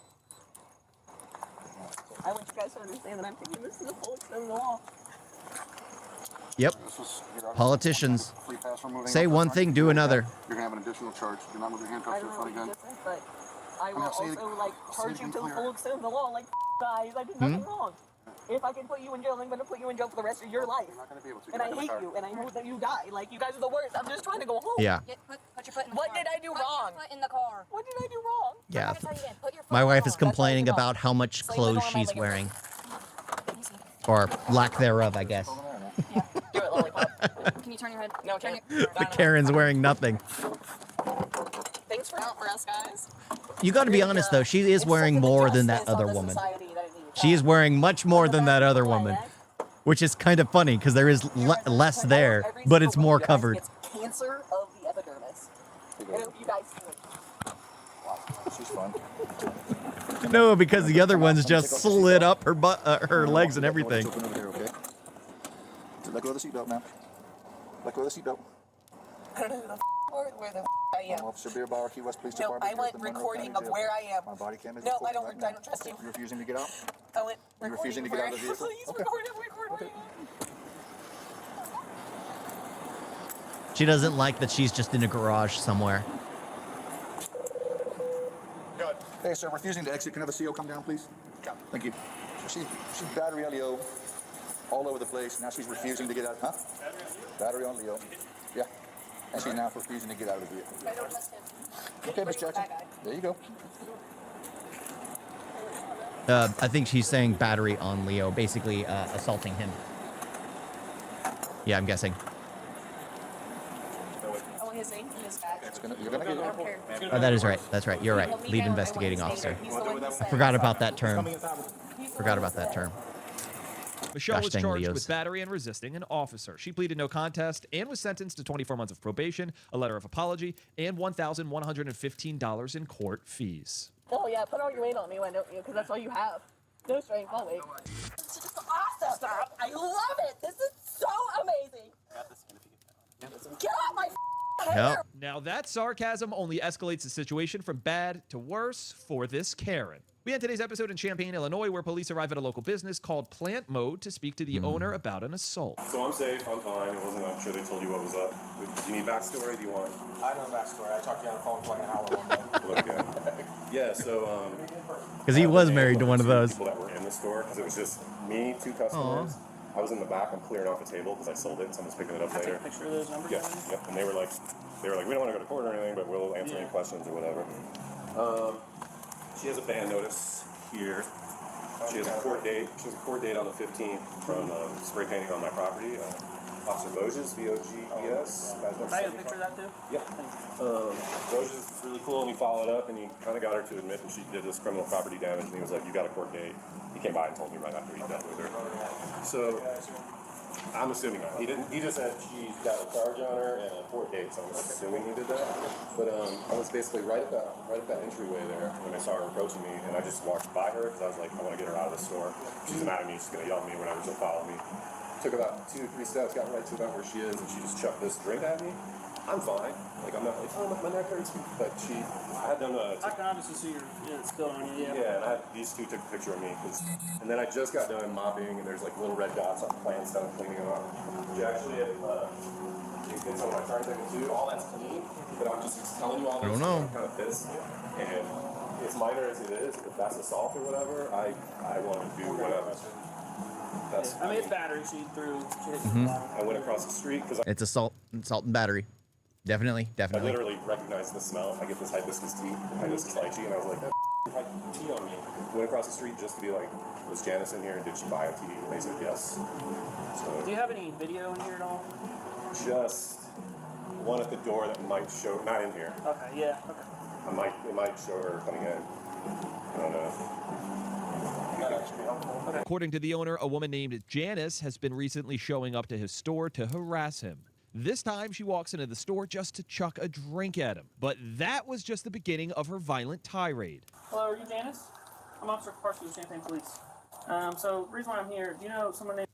I want you guys to understand that I'm taking this to the full extent of the law. Yep. Politicians say one thing, do another. You're going to have an additional charge. You're not moving handcuffs to the front again. But I will also, like, charge you to the full extent of the law. Like, guys, I did nothing wrong. If I can put you in jail, I'm going to put you in jail for the rest of your life. And I hate you, and I hope that you die. Like, you guys are the worst. I'm just trying to go home. Yeah. Put your foot in the What car. did I do wrong? Put your foot in the car. What did I do wrong? Yeah. Put your foot My in the wife car. is complaining about how much clothes she's wearing. Or lack thereof, I guess. Do it, lollipop. Can you turn your head? No, turn The Karen's wearing nothing. Thanks for help for us, guys. You got to be honest, though. She is wearing more than that other woman. She is wearing much more than that other woman. Which is kind of funny, because there is less there, but it's more covered. It's cancer of the epidermis. I hope you guys do it. She's fun. No, because the other one's just slid up her butt, her legs and everything. Open over here, okay? Let go of the seatbelt, ma'am. Let go of the seatbelt. I don't know where the I am. Officer Beerbauer, Key West Police No, Department. I want recording of where I am. My body cam is No, full I don't right now. trust you. You're refusing to get out? I want You're refusing to get out of the vehicle? Please Okay. record where I am. She doesn't like that she's just in a garage somewhere. Good. Hey, sir, refusing to exit. Can I have a CO come down, please? Yeah. Thank you. So she's battery on Leo all over the place. Now she's refusing to get out. Huh? Battery on Leo. Yeah. And she's now refusing to get out of the vehicle. I don't trust him. Okay, Miss Jackson. There you go. I think she's saying battery on Leo, basically assaulting him. Yeah, I'm guessing. I want his name and his badge. You're gonna get it. That is right. That's right. You're right. Lead investigating officer. I forgot about that term. Forgot about that term. Michelle Gosh was dang charged Leos. with battery and resisting an officer. She pleaded no contest and was sentenced to 24 months of probation, a letter of apology, and $1,115 in court fees. Oh yeah, put all your weight on me, why don't you? Because that's all you have. No strength, all weight. It's just awesome. Stop. I love it. This is so amazing. Get off my hair. Now that sarcasm only escalates the situation from bad to worse for this Karen. We end today's episode in Champaign, Illinois, where police arrive at a local business called Plant Mode to speak to the owner about an assault. So I'm safe, I'm fine. I'm sure they told you what was up. Do you need backstory? Do you want? I know the backstory. I talked to you on the phone for like an hour one day. Okay. Yeah, so Because he was married to one of those. people that were in the store, because it was just me, two customers. I was in the back. I'm clearing off a table because I sold it. Someone's picking it up later. Take a picture of those numbers. Yeah, yep. And they were like, we don't want to go to court or anything, but we'll answer any questions or whatever. She has a ban notice here. She has a court date. She has a court date on the 15th from spray painting on my property. Officer Voges, V-O-G-E-S. I have a picture of that too? Yeah. Voges is really cool, and he followed up, and he kind of got her to admit that she did this criminal property damage, and he was like, you got a court date. He came by and told me right after he dealt with her. So, I'm assuming he didn't. He just said she's got a charge on her and a court date, so I'm assuming he did that. But I was basically right at that entryway there when I saw her approaching me, and I just walked by her because I was like, I want to get her out of the store. She's mad at me. She's gonna yell at me whenever she'll follow me. Took about 2 or 3 steps, got right to about where she is, and she just chucked this drink at me. I'm fine. Like, I'm not like, oh, my neck hurts. But I had them I can obviously see it's still on you, yeah, and these two took a picture of me. And then I just got done mopping, and there's like little red dots on plants that I'm cleaning up. You actually have it's on my turn table too. All that's clean, but I'm just telling you all this. I don't know. I'm kind of pissed. And as minor as it is, if that's assault or whatever, I want to do whatever. I mean, it's battery. She hit I went across the street because It's assault and battery. Definitely. I literally recognized the smell. I get this hibiscus tea, hibiscus lychee, and I was like, that had tea on me. Went across the street just to be like, was Janice in here and did she buy a tea? And they said yes. So, Do you have any video in here at all? just one at the door that might show, not in here. Okay, yeah, okay. It might show her coming in. I don't know. According to the owner, a woman named Janice has been recently showing up to his store to harass him. This time, she walks into the store just to chuck a drink at him. But that was just the beginning of her violent tirade. Hello, are you Janice? I'm Officer Kaparsky with Champaign Police. So, the reason why I'm here, do you know someone named...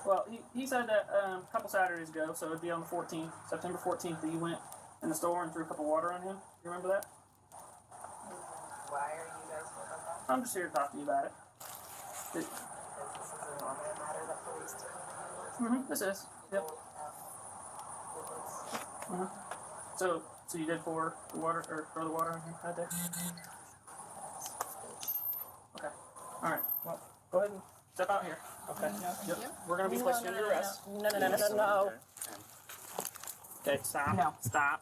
Well, he said that a couple Saturdays ago, so it'd be on the 14th, September 14th, that you went in the store and threw a cup of water on him. You remember that? Why are you guys here about that? I'm just here to talk to you about it. This is normally a matter that police do. This is. Yep. So you did pour the water, or throw the water on him that day? Okay. All right. Well, go ahead and step out here. Okay. Yep. We're gonna be placed under arrest. No. Okay. Stop. No. Stop.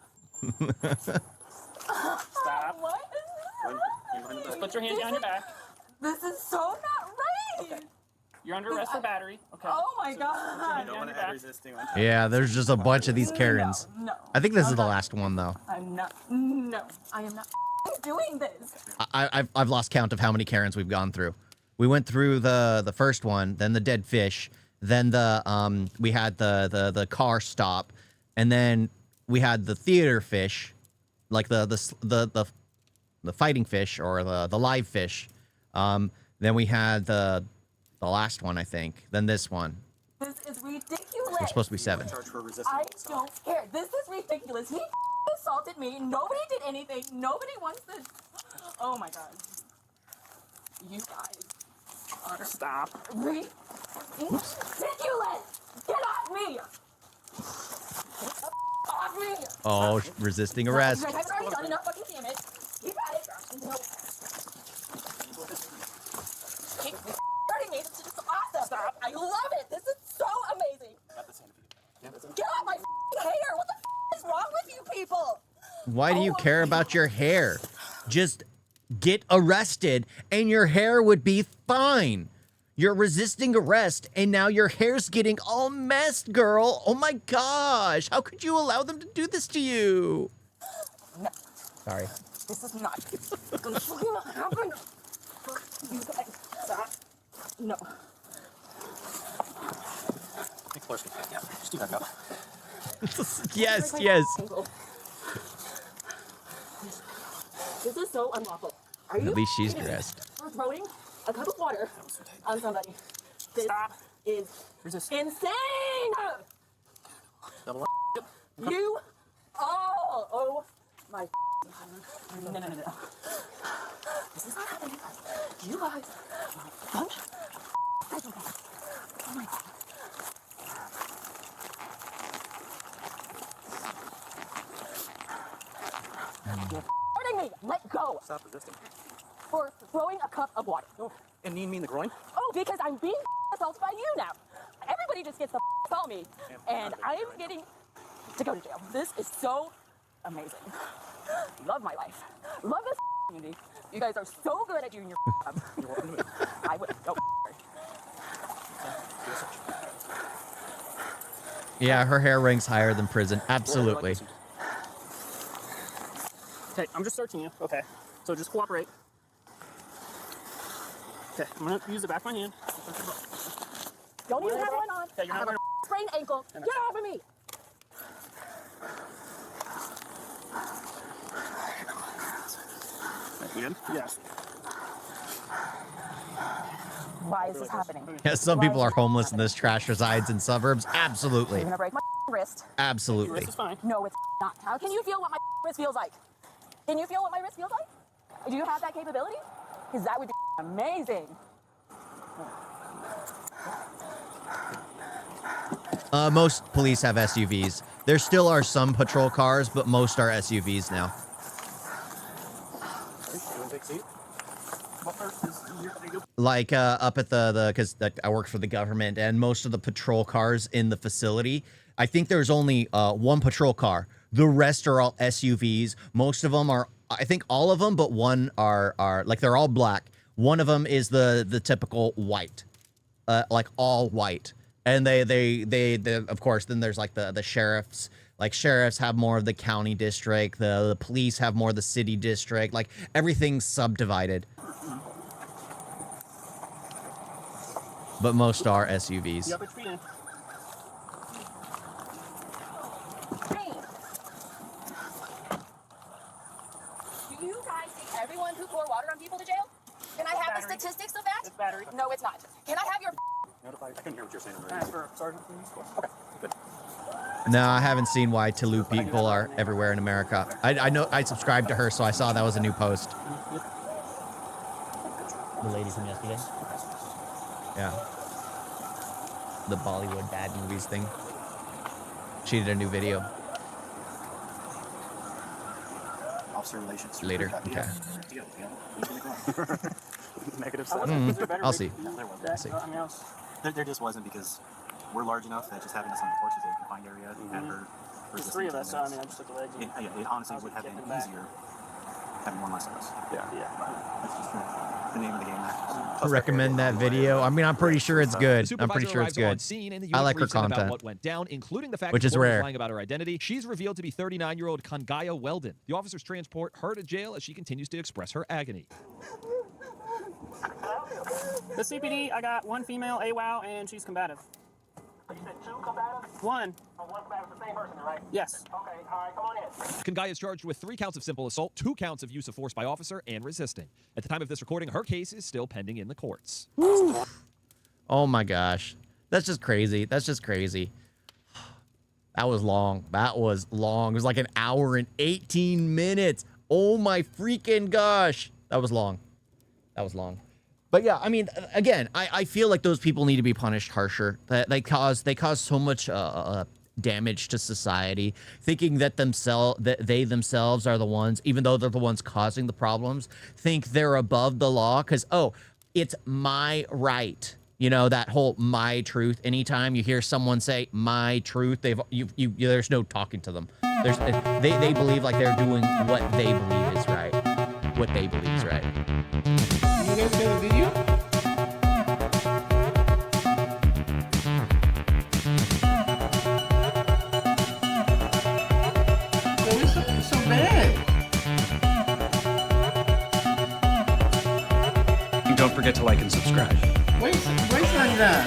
Stop. What? Just put your hand behind your back. This is so not right. Okay. You're under arrest for battery. Okay. Oh my God. You don't want to add resisting on top. Yeah, there's just a bunch of these Karens. No. I think this is the last one, though. I'm not. No. I am not doing this. I've lost count of how many Karens we've gone through. We went through the first one, then the dead fish, then the we had the car stop, and then we had the theater fish, like the fighting fish or the live fish. Then we had the last one, I think. Then this one. This is ridiculous. There's supposed to be 7. I don't care. This is ridiculous. He assaulted me. Nobody did anything. Nobody wants this. Oh my God. You guys are ridiculous. Get off me. Get off me. Oh, resisting arrest. You guys have already done enough fucking damage. Keep at it. No. Keep hurting me. This is just awesome. Stop. I love it. This is so amazing. Get off my hair. What the is wrong with you people? Why do you care about your hair? Just get arrested and your hair would be fine. You're resisting arrest and now your hair's getting all messed, girl. Oh my gosh. How could you allow them to do this to you? No. Sorry. This is not gonna fucking happen. You guys, stop. No. Yeah, just do back up. Yes, yes. This is so unlawful. Are you At least she's kidding me? dressed. We're throwing a cup of water on somebody. This is insane. Double up. You all. Oh my. No. This is not happening. You guys. Bunch. Oh my God. You're hurting me. Let go. Stop resisting. For throwing a cup of water. Oh, and knee me in the groin? Oh, because I'm being assaulted by you now. Everybody just gets to assault me, and I'm getting to go to jail. This is so amazing. Love my life. Love this community. You guys are so good at doing your job. You're welcome to move. I would. Oh, Yeah, her hair ranks higher than prison. Absolutely. Okay, I'm just searching you. Okay, so just cooperate. Okay, I'm gonna use the back of my hand. don't even have one on. Okay, you're I not have a sprained ankle. Get off of me. You good? Yes. Why is this happening? Yeah, some people are homeless and this trash resides in suburbs. Absolutely. You're gonna break my wrist. Absolutely. This is fine. No, it's not. How can you feel what my wrist feels like? Can you feel what my wrist feels like? Do you have that capability? Because that would be amazing. Most police have SUVs. There still are some patrol cars, but most are SUVs now. Like up at the because I work for the government, and most of the patrol cars in the facility, I think there's only one patrol car. The rest are all SUVs. Most of them are, I think all of them, but one are like they're all black. One of them is the typical white, like all white. And they of course, then there's like the sheriffs. Like sheriffs have more of the county district. The police have more of the city district. Like everything's subdivided. But most are SUVs. You got your feet in. who pour water on people to jail? Can I have the statistics of that? It's battery. No, it's not. Can I have your? Notified. I couldn't hear what you're saying. Ask for Sergeant, please. Okay, good. No, I haven't seen why Toulouse people are everywhere in America. I know I subscribed to her, so I saw that was a new post. The lady from yesterday? Yeah. The Bollywood bad movies thing. She did a new video. Officer relations. Later. Okay. Negative I'll see. I'll see. There just wasn't, because we're large enough that just having us on the porch is a confined area and her. There's 3 of us, so I mean, I just took the leg. It honestly would have been easier having one less of us. Yeah. That's just the name of the game. I recommend that video. I mean, I'm pretty sure it's good. I'm pretty sure it's good. On scene, and the I unit like her briefs him about content. what went down, including the fact Which that is the woman was rare. lying about her identity. She's revealed to be 39-year-old Kangaya Weldon. The officers transport her to jail as she continues to express her agony. The CPD, I got 1 female AWOW, and she's combative. You said 2 combative? 1. Oh, 1 combative, the same person, right? Yes. Okay, all right, come on in. Kangaya is charged with 3 counts of simple assault, 2 counts of use of force by officer, and resisting. At the time of this recording, her case is still pending in the courts. Oh my gosh. That's just crazy. That's just crazy. That was long. That was long. It was like an hour and 18 minutes. Oh my freaking gosh. That was long. That was long. But yeah, I mean, again, I feel like those people need to be punished harsher. That they cause so much damage to society, thinking that they themselves are the ones, even though they're the ones causing the problems, think they're above the law because, oh, it's my right. You know, that whole my truth. Anytime you hear someone say my truth, there's no talking to them. They believe like they're doing what they believe is right. What they believe is right. You guys got a video? It's so bad. And don't forget to like and subscribe. Wait like that.